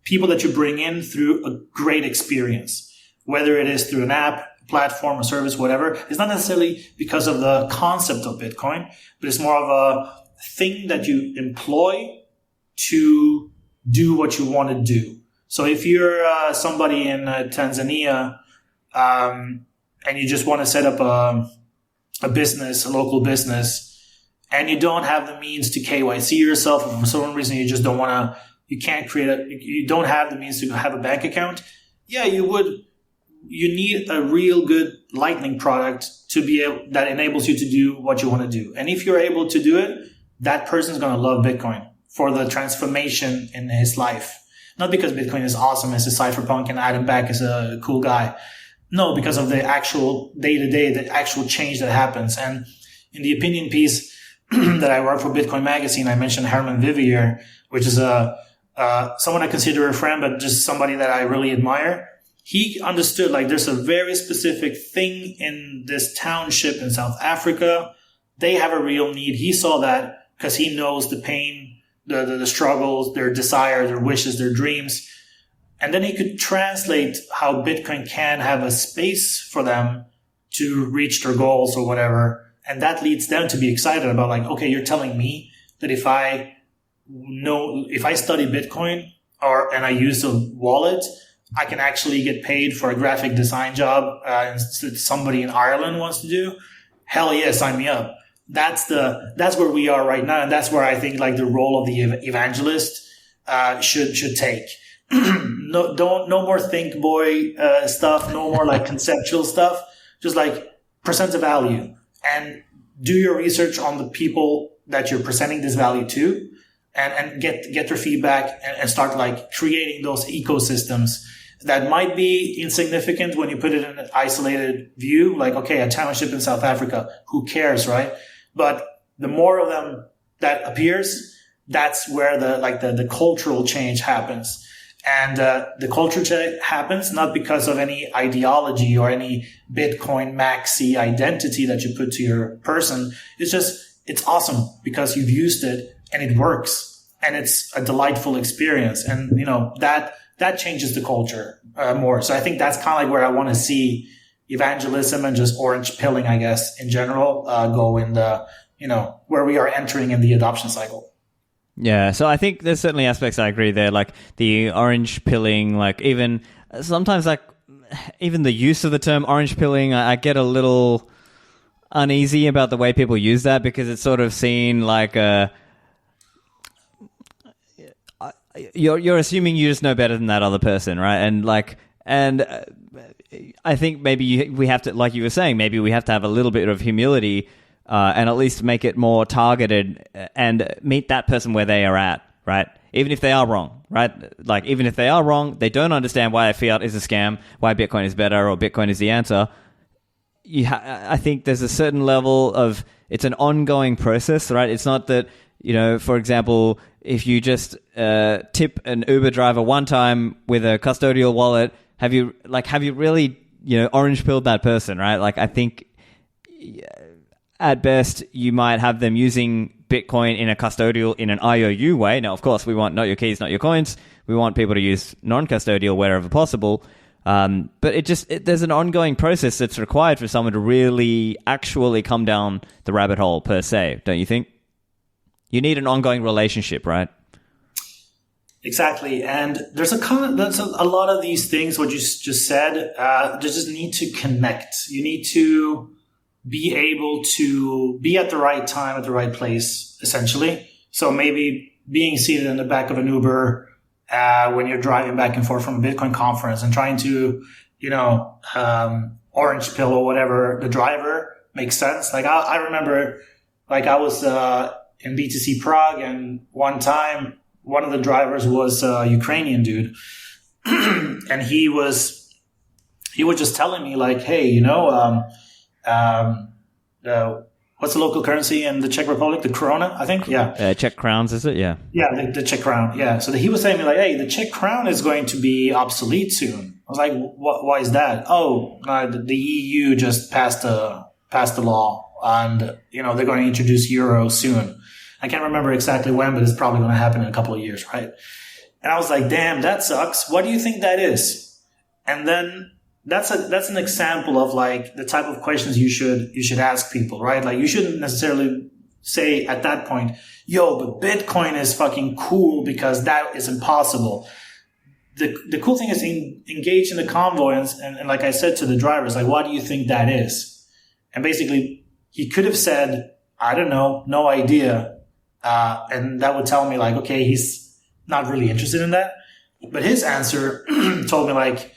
Speaker 2: people that you bring in through a great experience, whether it is through an app, platform, or service, whatever. It's not necessarily because of the concept of Bitcoin, but it's more of a thing that you employ to do what you want to do. So if you're somebody in Tanzania and you just want to set up a business, a local business, and you don't have the means to KYC yourself, or for some reason you just don't want to, you don't have the means to have a bank account, yeah, you need a real good Lightning product to be able, that enables you to do what you want to do. And if you're able to do it, that person's going to love Bitcoin for the transformation in his life. Not because Bitcoin is awesome as a cypherpunk and Adam Back is a cool guy. No, because of the actual day-to-day, the actual change that happens. And in the opinion piece that I wrote for Bitcoin Magazine, I mentioned Herman Vivier, which is someone I consider a friend, but just somebody that I really admire. He understood like there's a very specific thing in this township in South Africa. They have a real need. He saw that because he knows the pain, the struggles, their desire, their wishes, their dreams. And then he could translate how Bitcoin can have a space for them to reach their goals or whatever. And that leads them to be excited about like, okay, you're telling me that if I study Bitcoin and I use a wallet, I can actually get paid for a graphic design job that somebody in Ireland wants to do. Hell yeah, sign me up. That's where we are right now. And that's where I think like the role of the evangelist should take. No more think boy stuff, no more like conceptual stuff, just like present a value. And do your research on the people that you're presenting this value to, and get their feedback, and start like creating those ecosystems that might be insignificant when you put it in an isolated view, like, okay, a township in South Africa, who cares, right? But the more of them that appears, that's where the cultural change happens. And the culture change happens not because of any ideology or any Bitcoin maxi identity that you put to your person. It's awesome because you've used it and it works, and it's a delightful experience. And, that changes the culture more. So I think that's kind of like where I want to see evangelism and just orange pilling, I guess, in general, go in the, where we are entering in the adoption cycle.
Speaker 1: Yeah, so I think there's certainly aspects I agree there, like the orange pilling, like even sometimes like even the use of the term orange pilling, I get a little uneasy about the way people use that, because it's sort of seen like you're assuming you just know better than that other person, right? And I think maybe we have to, like you were saying, maybe we have to have a little bit of humility and at least make it more targeted and meet that person where they are at, right? Even if they are wrong, right? Like, even if they are wrong, they don't understand why fiat is a scam, why Bitcoin is better or Bitcoin is the answer. I think there's a certain level of, it's an ongoing process, right? It's not that, for example, if you just tip an Uber driver one time with a custodial wallet, have you really, orange pilled that person, right? Like, I think at best you might have them using Bitcoin in an IOU way. Now, of course, we want not your keys, not your coins. We want people to use non-custodial wherever possible. But there's an ongoing process that's required for someone to really actually come down the rabbit hole, per se, don't you think? You need an ongoing relationship, right?
Speaker 2: Exactly. And there's a lot of these things, what you just said, they just need to connect. You need to be able to be at the right time, at the right place, essentially. So maybe being seated in the back of an Uber when you're driving back and forth from a Bitcoin conference and trying to, orange pill or whatever the driver makes sense. Like I remember, like I was in BTC Prague, and one time one of the drivers was a Ukrainian dude, and he was just telling me like, hey, what's the local currency in the Czech Republic? The krona, I think. Yeah.
Speaker 1: Czech crowns, is it? Yeah.
Speaker 2: Yeah, the Czech crown. Yeah. So he was saying me like, hey, the Czech crown is going to be obsolete soon. I was like, why is that? Oh, the EU just passed a law, and they're going to introduce euro soon. I can't remember exactly when, but it's probably going to happen in a couple of years, right? And I was like, damn, that sucks. What do you think that is? And then that's an example of like the type of questions you should ask people, right? Like, you shouldn't necessarily say at that point, yo, but Bitcoin is fucking cool because that is impossible. The cool thing is engage in the convo and like I said to the drivers, like, what do you think that is? And basically he could have said, I don't know, no idea. And that would tell me like, okay, he's not really interested in that. But his answer told me like,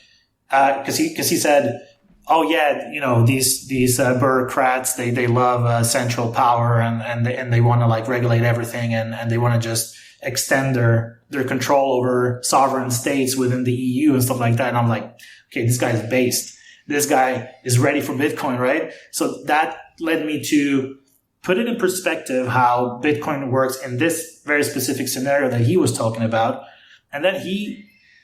Speaker 2: cause he said, oh yeah, these bureaucrats, they love central power and they want to like regulate everything and they want to just extend their control over sovereign states within the EU and stuff like that. And I'm like, okay, this guy is based. This guy is ready for Bitcoin, right? So that led me to put it in perspective how Bitcoin works in this very specific scenario that he was talking about. And then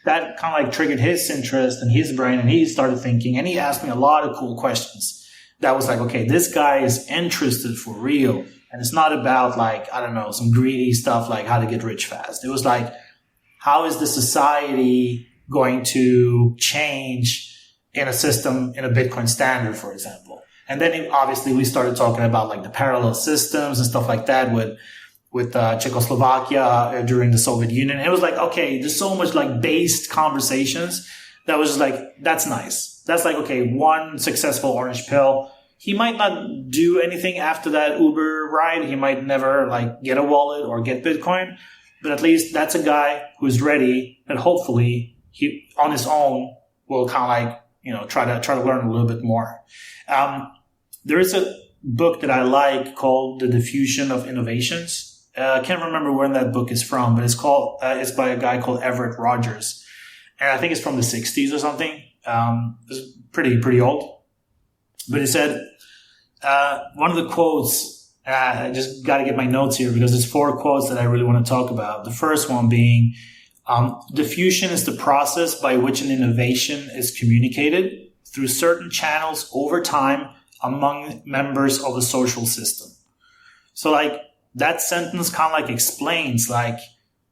Speaker 2: that kind of like triggered his interest and his brain, and he started thinking, and he asked me a lot of cool questions. That was like, okay, this guy is interested for real. And it's not about like, I don't know, some greedy stuff like how to get rich fast. It was like, how is the society going to change in a system, in a Bitcoin standard, for example? And then obviously we started talking about like the parallel systems and stuff like that with Czechoslovakia during the Soviet Union. It was like, okay, there's so much like based conversations that was just like, that's nice. That's like, okay, one successful orange pill. He might not do anything after that Uber ride. He might never like get a wallet or get Bitcoin, but at least that's a guy who's ready, and hopefully he on his own will kind of like, try to learn a little bit more. there is a book that I like called The Diffusion of Innovations. I can't remember when that book is from, but it's by a guy called Everett Rogers. And I think it's from the 60s or something. It's pretty old. But it said, one of the quotes, I just got to get my notes here because there's 4 quotes that I really want to talk about. The first one being, diffusion is the process by which an innovation is communicated through certain channels over time among members of a social system. So like that sentence kind of like explains like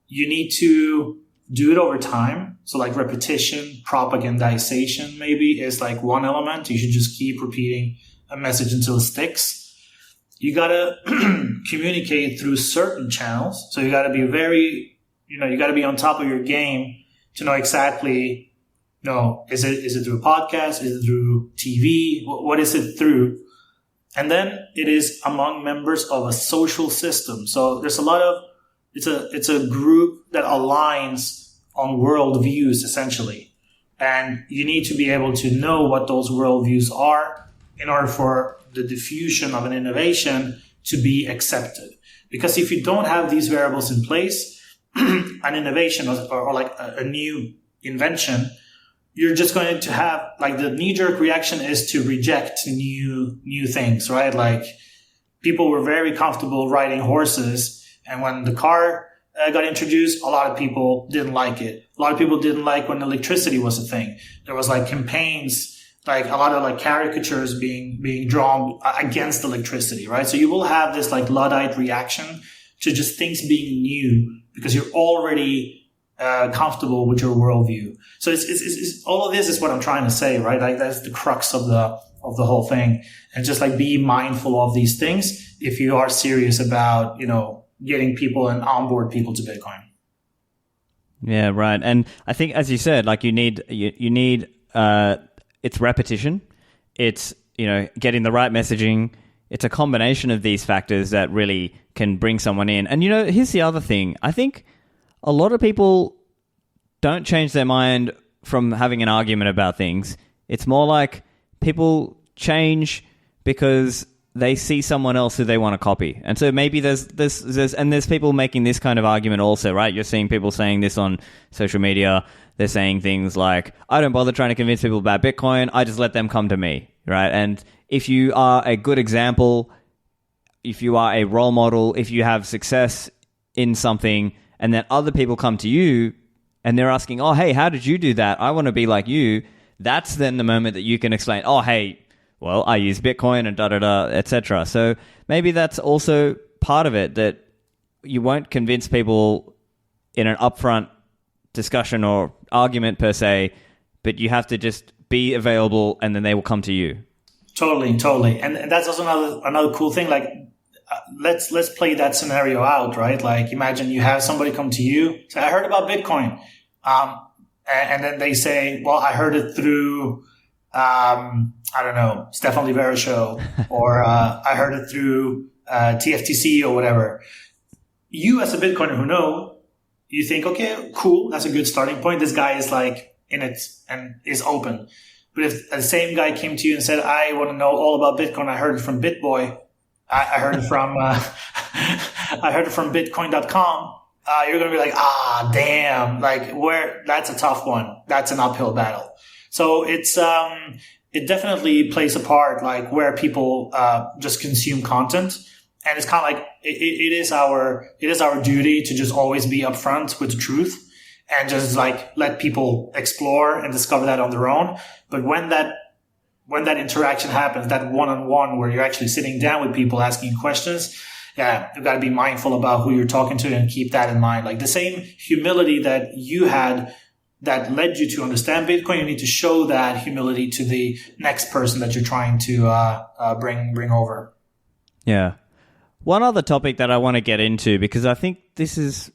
Speaker 2: you need to do it over time. So like repetition, propagandization maybe is like one element. You should just keep repeating a message until it sticks. You got to communicate through certain channels. So you got to be you got to be on top of your game to know exactly, is it through a podcast? Is it through TV? What is it through? And then it is among members of a social system. So there's a lot of, it's a group that aligns on worldviews essentially. And you need to be able to know what those worldviews are in order for the diffusion of an innovation to be accepted. Because if you don't have these variables in place, an innovation or like a new invention, you're just going to have like the knee-jerk reaction is to reject new things, right? Like people were very comfortable riding horses, and when the car got introduced, a lot of people didn't like it. A lot of people didn't like when electricity was a thing. There was like campaigns, like a lot of like caricatures being drawn against electricity, right? So you will have this like Luddite reaction to just things being new because you're already comfortable with your worldview. So it's all of this is what I'm trying to say, right? Like that's the crux of the whole thing. And just like be mindful of these things if you are serious about, getting people and onboard people to Bitcoin.
Speaker 1: Yeah, right. And I think, as you said, like you need it's repetition. It's, getting the right messaging. It's a combination of these factors that really can bring someone in. And, here's the other thing. I think a lot of people don't change their mind from having an argument about things. It's more like people change because they see someone else who they want to copy. And so maybe there's people making this kind of argument also, right? You're seeing people saying this on social media. They're saying things like, I don't bother trying to convince people about Bitcoin. I just let them come to me, right? And if you are a good example, if you are a role model, if you have success in something, and then other people come to you and they're asking, oh, hey, how did you do that? I want to be like you. That's then the moment that you can explain, oh, hey, well, I use Bitcoin and da-da-da, etc. So maybe that's also part of it, that you won't convince people in an upfront discussion or argument per se, but you have to just be available and then they will come to you.
Speaker 2: Totally. And that's also another cool thing. Like, let's play that scenario out, right? Like, imagine you have somebody come to you, say, I heard about Bitcoin. And then they say, well, I heard it through, I don't know, Stephan Livera show, or I heard it through TFTC or whatever. You as a Bitcoiner who you think, okay, cool, that's a good starting point. This guy is like in it and is open. But if the same guy came to you and said, I want to know all about Bitcoin, I heard it from BitBoy, I heard it from Bitcoin.com. You're going to be like, damn, like that's a tough one. That's an uphill battle. So it definitely plays a part, like where people just consume content. And it's kind of like, it is our duty to just always be upfront with the truth and just like let people explore and discover that on their own. But when that interaction happens, that one-on-one where you're actually sitting down with people asking questions, you've got to be mindful about who you're talking to and keep that in mind. Like the same humility that you had that led you to understand Bitcoin, you need to show that humility to the next person that you're trying to bring over.
Speaker 1: Yeah. One other topic that I want to get into, because I think this is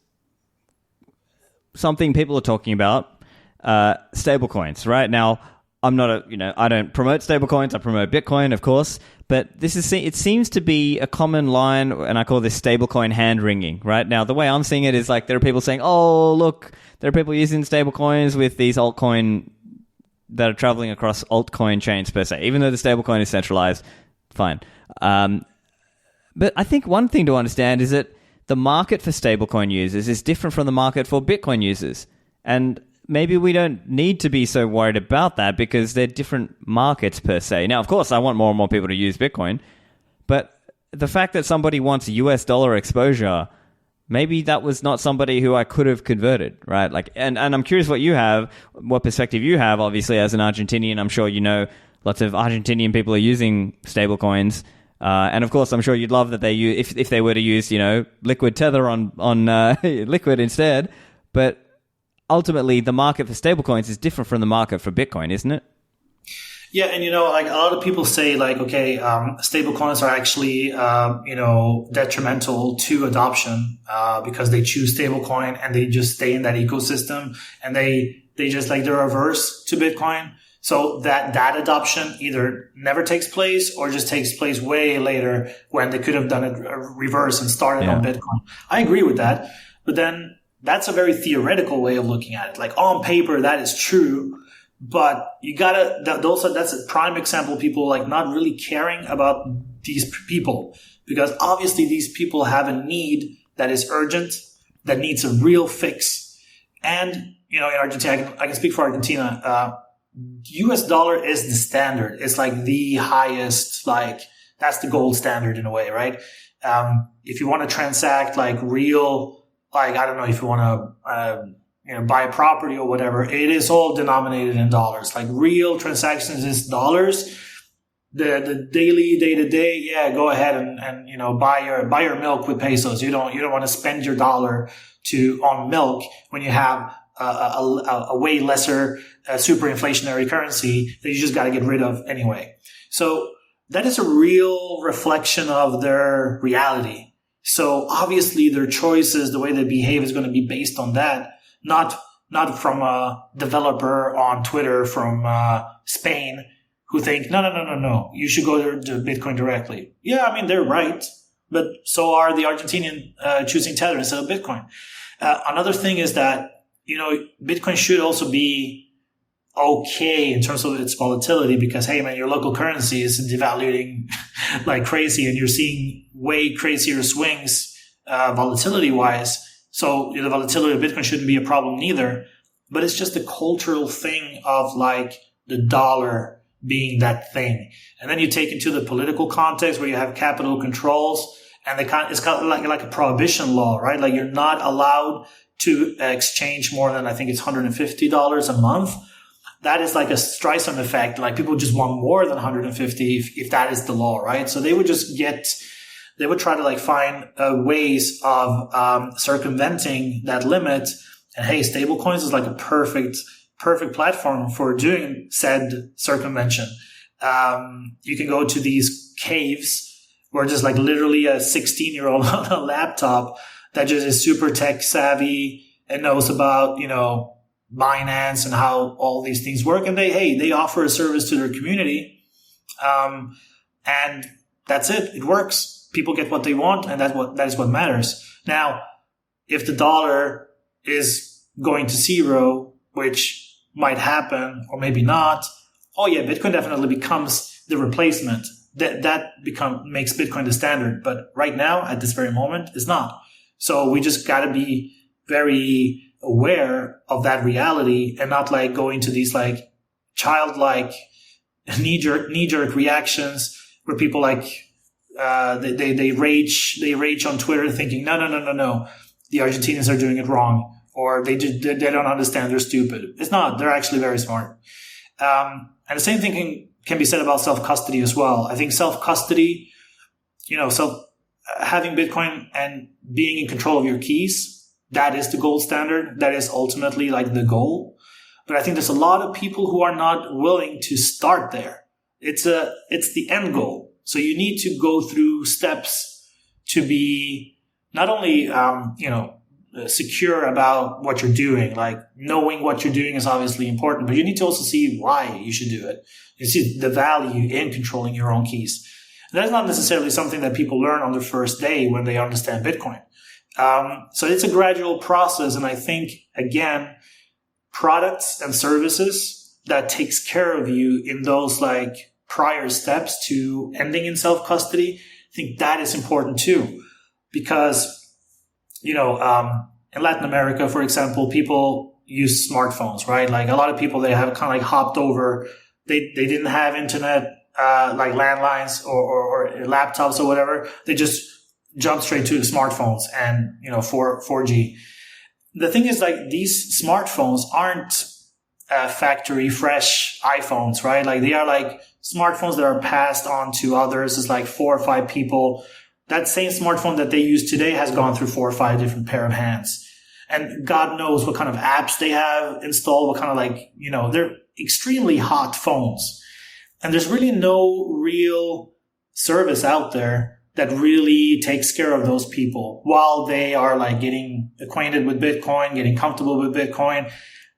Speaker 1: something people are talking about, stablecoins. Right now, I'm not I don't promote stablecoins. I promote Bitcoin, of course. But it seems to be a common line, and I call this stablecoin hand wringing. Right now, the way I'm seeing it is like there are people saying, "Oh, look, there are people using stablecoins with these altcoin that are traveling across altcoin chains per se." Even though the stablecoin is centralized, fine. But I think one thing to understand is that the market for stablecoin users is different from the market for Bitcoin users. And maybe we don't need to be so worried about that because they're different markets per se. Now, of course, I want more and more people to use Bitcoin, but the fact that somebody wants US dollar exposure, maybe that was not somebody who I could have converted, right? Like, and I'm curious what perspective you have. Obviously, as an Argentinian, I'm sure you know lots of Argentinian people are using stablecoins. And of course, I'm sure you'd love that they use, if they were to use, Liquid Tether on Liquid instead. But ultimately, the market for stablecoins is different from the market for Bitcoin, isn't it?
Speaker 2: Yeah, and like a lot of people say, like, okay, stablecoins are actually detrimental to adoption because they choose stablecoin and they just stay in that ecosystem and they just like they're averse to Bitcoin. So that adoption either never takes place or just takes place way later when they could have done it reverse and started on Bitcoin. I agree with that. But then that's a very theoretical way of looking at it. Like on paper, that is true. But you gotta, that's a prime example of people like not really caring about these people because obviously these people have a need that is urgent, that needs a real fix. And, in Argentina, I can speak for Argentina, US dollar is the standard. It's like the highest, like that's the gold standard in a way, right? If you want to transact like real, like, I don't know if you want to, buy a property or whatever, it is all denominated in dollars. Like real transactions is dollars. The daily, day to day, go ahead and buy your milk with pesos. You don't want to spend your dollar on milk when you have a way lesser super inflationary currency that you just got to get rid of anyway. So that is a real reflection of their reality. So obviously their choices, the way they behave is going to be based on that, not from a developer on Twitter from Spain who think, no, you should go to Bitcoin directly. Yeah, I mean, they're right, but so are the Argentinian choosing Tether instead of Bitcoin. Another thing is that, Bitcoin should also be okay in terms of its volatility because, hey, man, your local currency is devaluing like crazy and you're seeing way crazier swings volatility-wise. So the volatility of Bitcoin shouldn't be a problem neither. But it's just a cultural thing of like the dollar being that thing. And then you take into the political context where you have capital controls and it's kind of like a prohibition law, right? Like you're not allowed to exchange more than, I think it's $150 a month. That is like a Streisand effect. Like people just want more than 150 if that is the law, right? So they would try to like find ways of circumventing that limit. And hey, stablecoins is like a perfect platform for doing said circumvention. You can go to these caves where just like literally a 16-year-old on a laptop that just is super tech savvy and knows about, Binance and how all these things work. And they offer a service to their community. And that's it. It works. People get what they want. And that is what matters. Now, if the dollar is going to zero, which might happen or maybe not, Bitcoin definitely becomes the replacement. That makes Bitcoin the standard. But right now, at this very moment, it's not. So we just got to be very aware of that reality and not like go into these like childlike knee-jerk reactions where people like they rage on Twitter thinking no, the Argentinians are doing it wrong or they don't understand, they're stupid. It's not. They're actually very smart. And the same thing can be said about self-custody as well. I think self-custody, having Bitcoin and being in control of your keys, that is the gold standard. That is ultimately like the goal. But I think there's a lot of people who are not willing to start there. It's the end goal. So you need to go through steps to be not only, secure about what you're doing. Like knowing what you're doing is obviously important, but you need to also see why you should do it. You see the value in controlling your own keys. And that's not necessarily something that people learn on their first day when they understand Bitcoin. So it's a gradual process. And I think, again, products and services that takes care of you in those like prior steps to ending in self-custody, I think that is important too. Because, in Latin America, for example, people use smartphones, right? Like a lot of people, they have kind of like hopped over. They didn't have internet, like landlines or laptops or whatever. They just jumped straight to the smartphones and, 4G. The thing is, like, these smartphones aren't factory fresh iPhones, right? Like they are like smartphones that are passed on to others. It's like 4 or 5 people. That same smartphone that they use today has gone through 4 or 5 different pair of hands. And God knows what kind of apps they have installed, what kind of they're extremely hot phones. And there's really no real service out there that really takes care of those people while they are like getting acquainted with Bitcoin, getting comfortable with Bitcoin.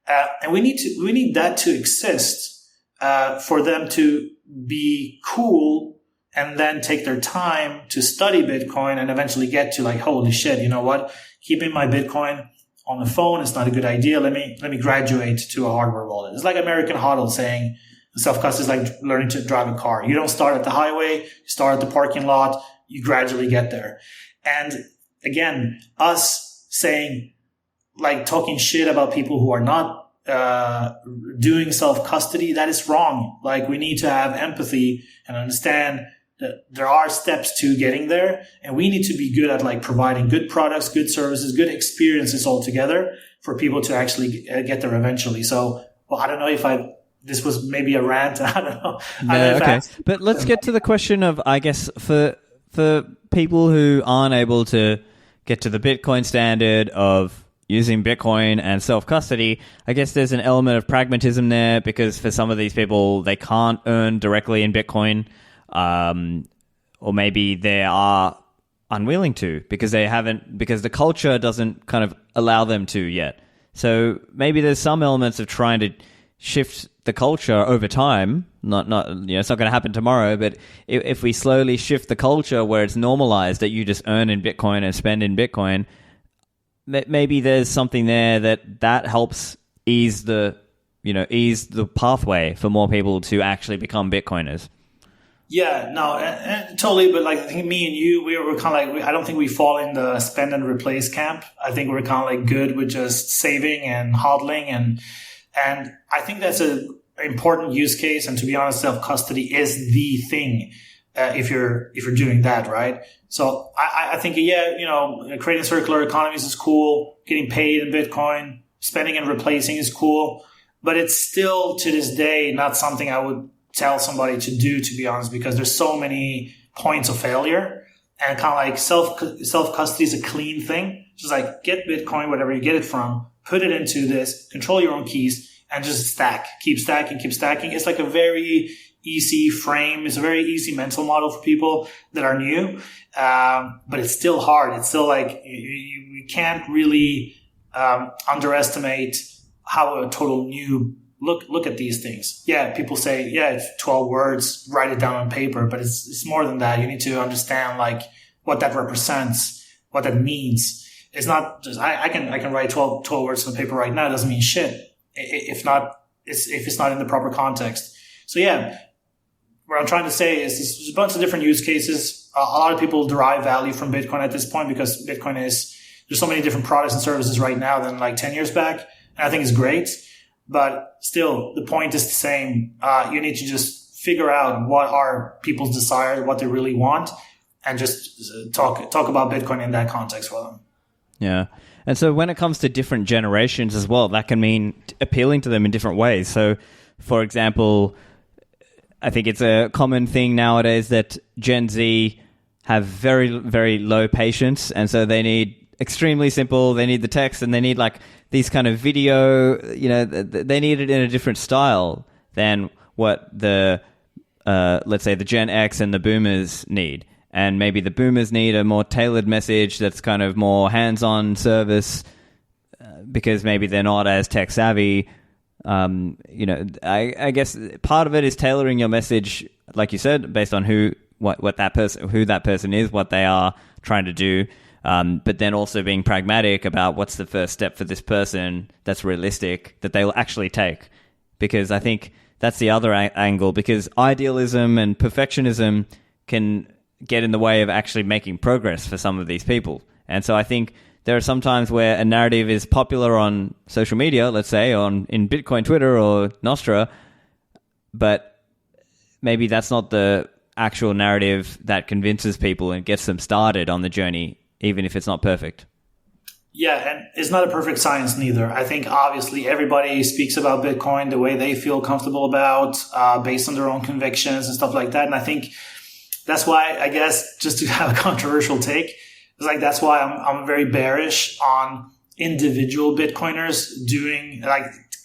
Speaker 2: And we need that to exist, for them to be cool and then take their time to study Bitcoin and eventually get to like, holy shit, you know what? Keeping my Bitcoin on the phone is not a good idea. Let me graduate to a hardware wallet. It's like American HODL saying self-custody is like learning to drive a car. You don't start at the highway, you start at the parking lot, you gradually get there. And again, us saying, like talking shit about people who are not doing self-custody, that is wrong. Like we need to have empathy and understand that there are steps to getting there, and we need to be good at like providing good products, good services, good experiences altogether for people to actually get there eventually. So, well, I don't know if this was maybe a rant. I don't know.
Speaker 1: No, okay. But let's get to the question of, I guess, for people who aren't able to get to the Bitcoin standard of using Bitcoin and self-custody, I guess there's an element of pragmatism there, because for some of these people, they can't earn directly in Bitcoin, or maybe they are unwilling to because the culture doesn't kind of allow them to yet. So maybe there's some elements of trying to shift the culture over time. Not it's not going to happen tomorrow, but if we slowly shift the culture where it's normalized that you just earn in Bitcoin and spend in Bitcoin, maybe there's something there that helps ease the pathway for more people to actually become Bitcoiners.
Speaker 2: Yeah, no, and totally. But like, I think me and you, we were kind of like, I don't think we fall in the spend and replace camp. I think we're kind of like good with just saving and hodling, and I think that's an important use case. And to be honest, self-custody is the thing if you're doing that, right? So I think, creating circular economies is cool. Getting paid in Bitcoin, spending and replacing is cool. But it's still, to this day, not something I would tell somebody to do, to be honest, because there's so many points of failure. And kind of like self-custody is a clean thing. Just like get Bitcoin, whatever you get it from, put it into this, control your own keys, and just stack. Keep stacking, keep stacking. It's like a very easy frame. It's a very easy mental model for people that are new. But it's still hard. It's still like you can't really underestimate how a total noob look at these things. Yeah, people say, yeah, it's 12 words, write it down on paper, but it's more than that. You need to understand like what that represents, what that means. It's not just I can write 12 words on paper right now. It doesn't mean shit if it's not in the proper context. So yeah, what I'm trying to say is there's a bunch of different use cases. A lot of people derive value from Bitcoin at this point because there's so many different products and services right now than like 10 years back. And I think it's great. But still, the point is the same. You need to just figure out what are people's desires, what they really want, and just talk about Bitcoin in that context for them.
Speaker 1: Yeah. And so when it comes to different generations as well, that can mean appealing to them in different ways. So, for example, I think it's a common thing nowadays that Gen Z have very, very low patience. And so they need extremely simple, they need the text, and they need like these kind of video, they need it in a different style than what the, let's say the Gen X and the boomers need. And maybe the boomers need a more tailored message that's kind of more hands-on service because maybe they're not as tech savvy. I guess part of it is tailoring your message, like you said, based on who that person is, what they are trying to do. But then also being pragmatic about what's the first step for this person that's realistic that they'll actually take. Because I think that's the other angle, because idealism and perfectionism can get in the way of actually making progress for some of these people. And so I think there are some times where a narrative is popular on social media, let's say in Bitcoin Twitter or Nostra, but maybe that's not the actual narrative that convinces people and gets them started on the journey, even if it's not perfect.
Speaker 2: Yeah, and it's not a perfect science neither. I think obviously everybody speaks about Bitcoin the way they feel comfortable about, based on their own convictions and stuff like that. And I think that's why, I guess, just to have a controversial take, it's like that's why I'm very bearish on individual Bitcoiners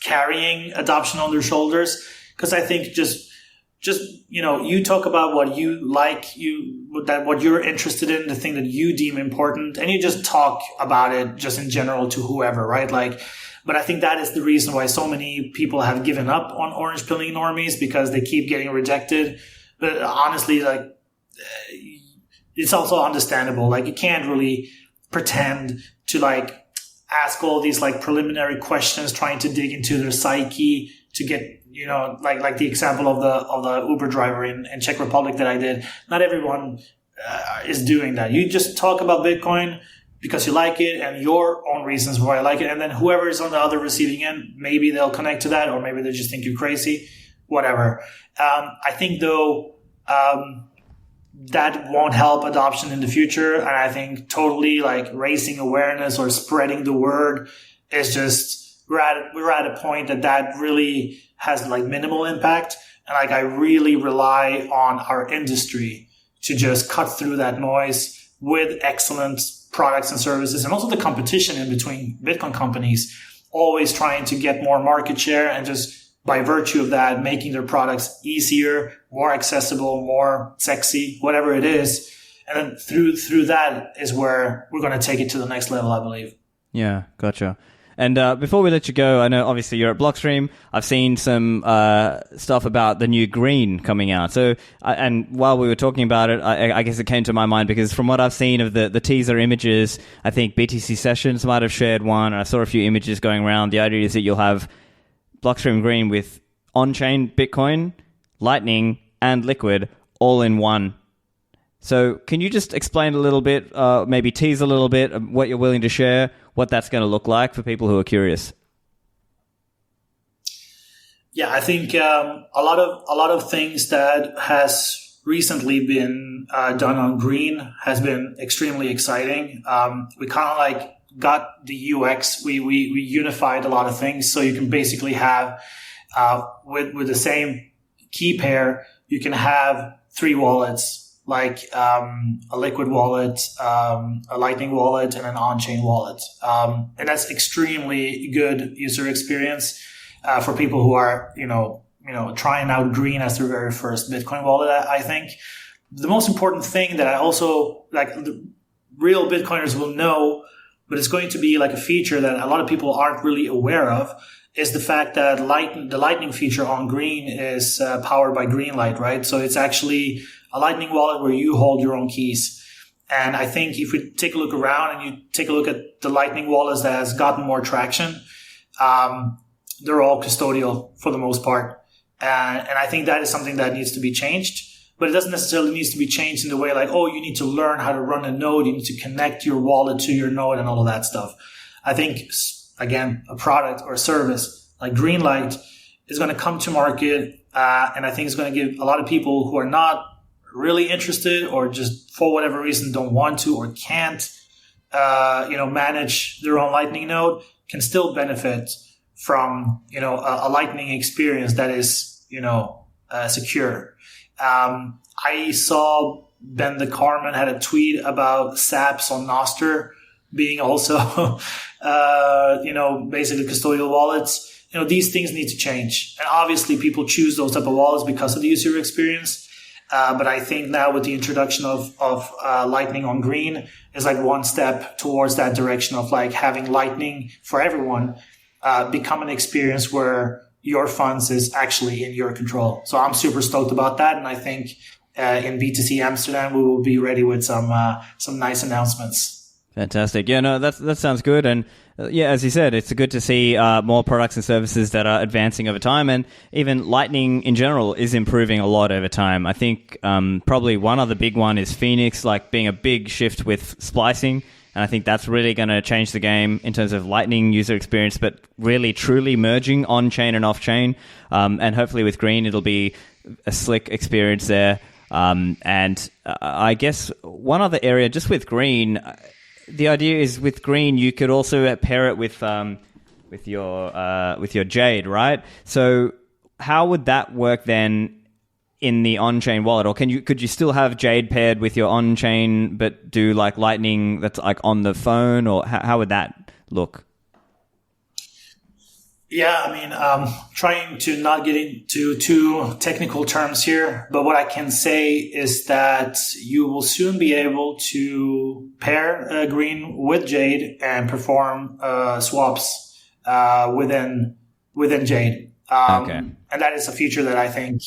Speaker 2: carrying adoption on their shoulders, because I think just you talk about what you like, what you're interested in, the thing that you deem important, and you just talk about it just in general to whoever, right? But I think that is the reason why so many people have given up on orange pilling normies, because they keep getting rejected. But honestly, it's also understandable. You can't really pretend to ask all these preliminary questions, trying to dig into their psyche to get, like the example of the Uber driver in Czech Republic that I did. Not everyone is doing that. You just talk about Bitcoin because you like it and your own reasons why you like it. And then whoever is on the other receiving end, maybe they'll connect to that, or maybe they just think you're crazy, whatever. I think though, that won't help adoption in the future. And I think totally raising awareness or spreading the word is just, we're at a point that really has minimal impact. And I really rely on our industry to just cut through that noise with excellent products and services, and also the competition in between Bitcoin companies, always trying to get more market share, and just by virtue of that, making their products easier, more accessible, more sexy, whatever it is. And then through that is where we're going to take it to the next level, I believe.
Speaker 1: Yeah, gotcha. And before we let you go, I know obviously you're at Blockstream. I've seen some stuff about the new Green coming out. So, and while we were talking about it, I guess it came to my mind because from what I've seen of the teaser images, I think BTC Sessions might have shared one, and I saw a few images going around. The idea is that you'll have Blockstream Green with on-chain Bitcoin, Lightning, and Liquid all in one. So can you just explain a little bit, maybe tease a little bit of what you're willing to share, what that's going to look like for people who are curious?
Speaker 2: Yeah, I think a lot of things that has recently been done on Green has been extremely exciting. We kind of got the UX. We unified a lot of things, so you can basically have with the same key pair, you can have 3 wallets, a Liquid wallet, a Lightning wallet, and an on-chain wallet. And that's extremely good user experience for people who are, trying out Green as their very first Bitcoin wallet. I think the most important thing that I also the real Bitcoiners will know, but it's going to be a feature that a lot of people aren't really aware of, is the fact that the Lightning feature on Green is powered by Greenlight, right? So it's actually a Lightning wallet where you hold your own keys. And I think if we take a look around and you take a look at the Lightning wallets that has gotten more traction, they're all custodial for the most part. And I think that is something that needs to be changed. But it doesn't necessarily need to be changed in the way you need to learn how to run a node, you need to connect your wallet to your node and all of that stuff. I think, again, a product or a service like Greenlight is going to come to market, and I think it's going to give a lot of people who are not really interested or just for whatever reason don't want to or can't, manage their own Lightning node, can still benefit from, a Lightning experience that is, secure. I saw Ben the Carman had a tweet about SAPs on Nostr being also, basically custodial wallets. These things need to change. And obviously people choose those type of wallets because of the user experience. But I think now with the introduction of Lightning on Green is one step towards that direction of having Lightning for everyone become an experience where your funds is actually in your control. So I'm super stoked about that. And I think in BTC Amsterdam, we will be ready with some nice announcements.
Speaker 1: Fantastic. Yeah, no, that sounds good. And yeah, as you said, it's good to see more products and services that are advancing over time. And even Lightning in general is improving a lot over time. I think probably one other big one is Phoenix, like being a big shift with splicing. And I think that's really going to change the game in terms of Lightning user experience, but really truly merging on-chain and off-chain. And hopefully with Green, it'll be a slick experience there. And I guess one other area, just with Green, the idea is with Green, you could also pair it with your Jade, right? So how would that work then in the on-chain wallet, or could you still have Jade paired with your on-chain, but do like Lightning that's like on the phone, or how would that look?
Speaker 2: Yeah, I mean, trying to not get into too technical terms here, but what I can say is that you will soon be able to pair Green with Jade and perform swaps within Jade.
Speaker 1: Okay.
Speaker 2: And that is a feature that I think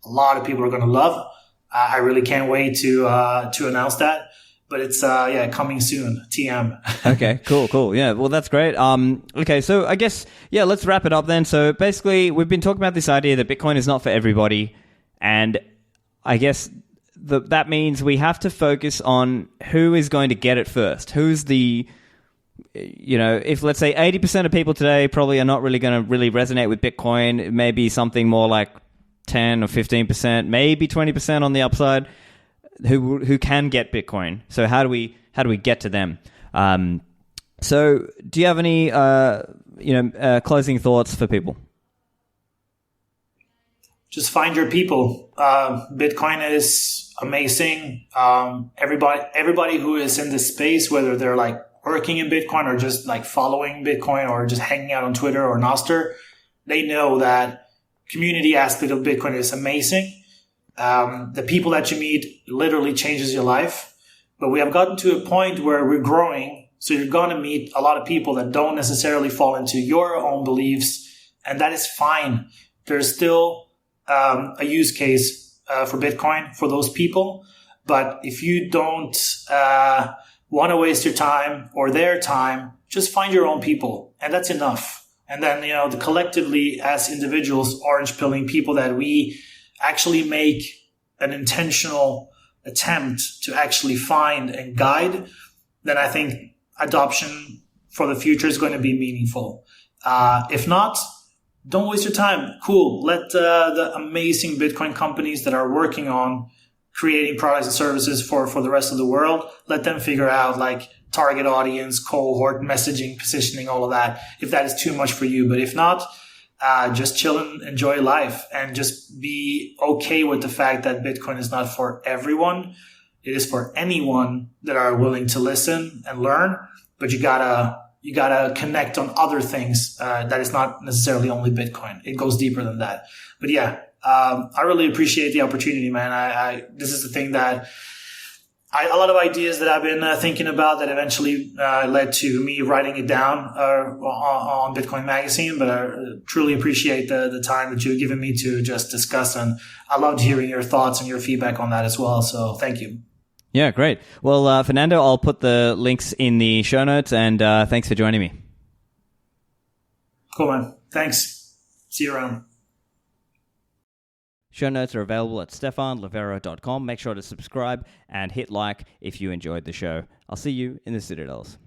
Speaker 2: a lot of people are going to love. I really can't wait to announce that. But it's coming soon. TM.
Speaker 1: Okay, cool. Yeah, well, that's great. Okay, so I guess let's wrap it up then. So basically, we've been talking about this idea that Bitcoin is not for everybody, and I guess that means we have to focus on who is going to get it first. Who's the if let's say 80% of people today probably are not really going to really resonate with Bitcoin, it may be something more like 10 or 15%, maybe 20% on the upside. Who can get Bitcoin? So how do we get to them? So do you have any closing thoughts for people?
Speaker 2: Just find your people. Bitcoin is amazing. Everybody who is in this space, whether they're like working in Bitcoin or just like following Bitcoin or just hanging out on Twitter or Nostr, they know that community aspect of Bitcoin is amazing. The people that you meet literally changes your life. But we have gotten to a point where we're growing. So you're going to meet a lot of people that don't necessarily fall into your own beliefs. And that is fine. There's still a use case for Bitcoin for those people. But if you don't want to waste your time or their time, just find your own people. And that's enough. And then, collectively as individuals, orange pilling people that we actually make an intentional attempt to actually find and guide, then I think adoption for the future is going to be meaningful. If not, don't waste your time. Cool. Let the amazing Bitcoin companies that are working on creating products and services for the rest of the world, let them figure out like target audience, cohort, messaging, positioning, all of that, if that is too much for you. But if not, just chill and enjoy life and just be okay with the fact that Bitcoin is not for everyone. It is for anyone that are willing to listen and learn, but you gotta connect on other things. That is not necessarily only Bitcoin. It goes deeper than that. But I really appreciate the opportunity, man. This is the thing that a lot of ideas that I've been thinking about that eventually led to me writing it down on Bitcoin Magazine. But I truly appreciate the time that you've given me to just discuss. And I loved hearing your thoughts and your feedback on that as well. So thank you.
Speaker 1: Yeah, great. Well, Fernando, I'll put the links in the show notes. And thanks for joining me.
Speaker 2: Cool, man. Thanks. See you around.
Speaker 1: Show notes are available at stephanlivera.com. Make sure to subscribe and hit like if you enjoyed the show. I'll see you in the Citadels.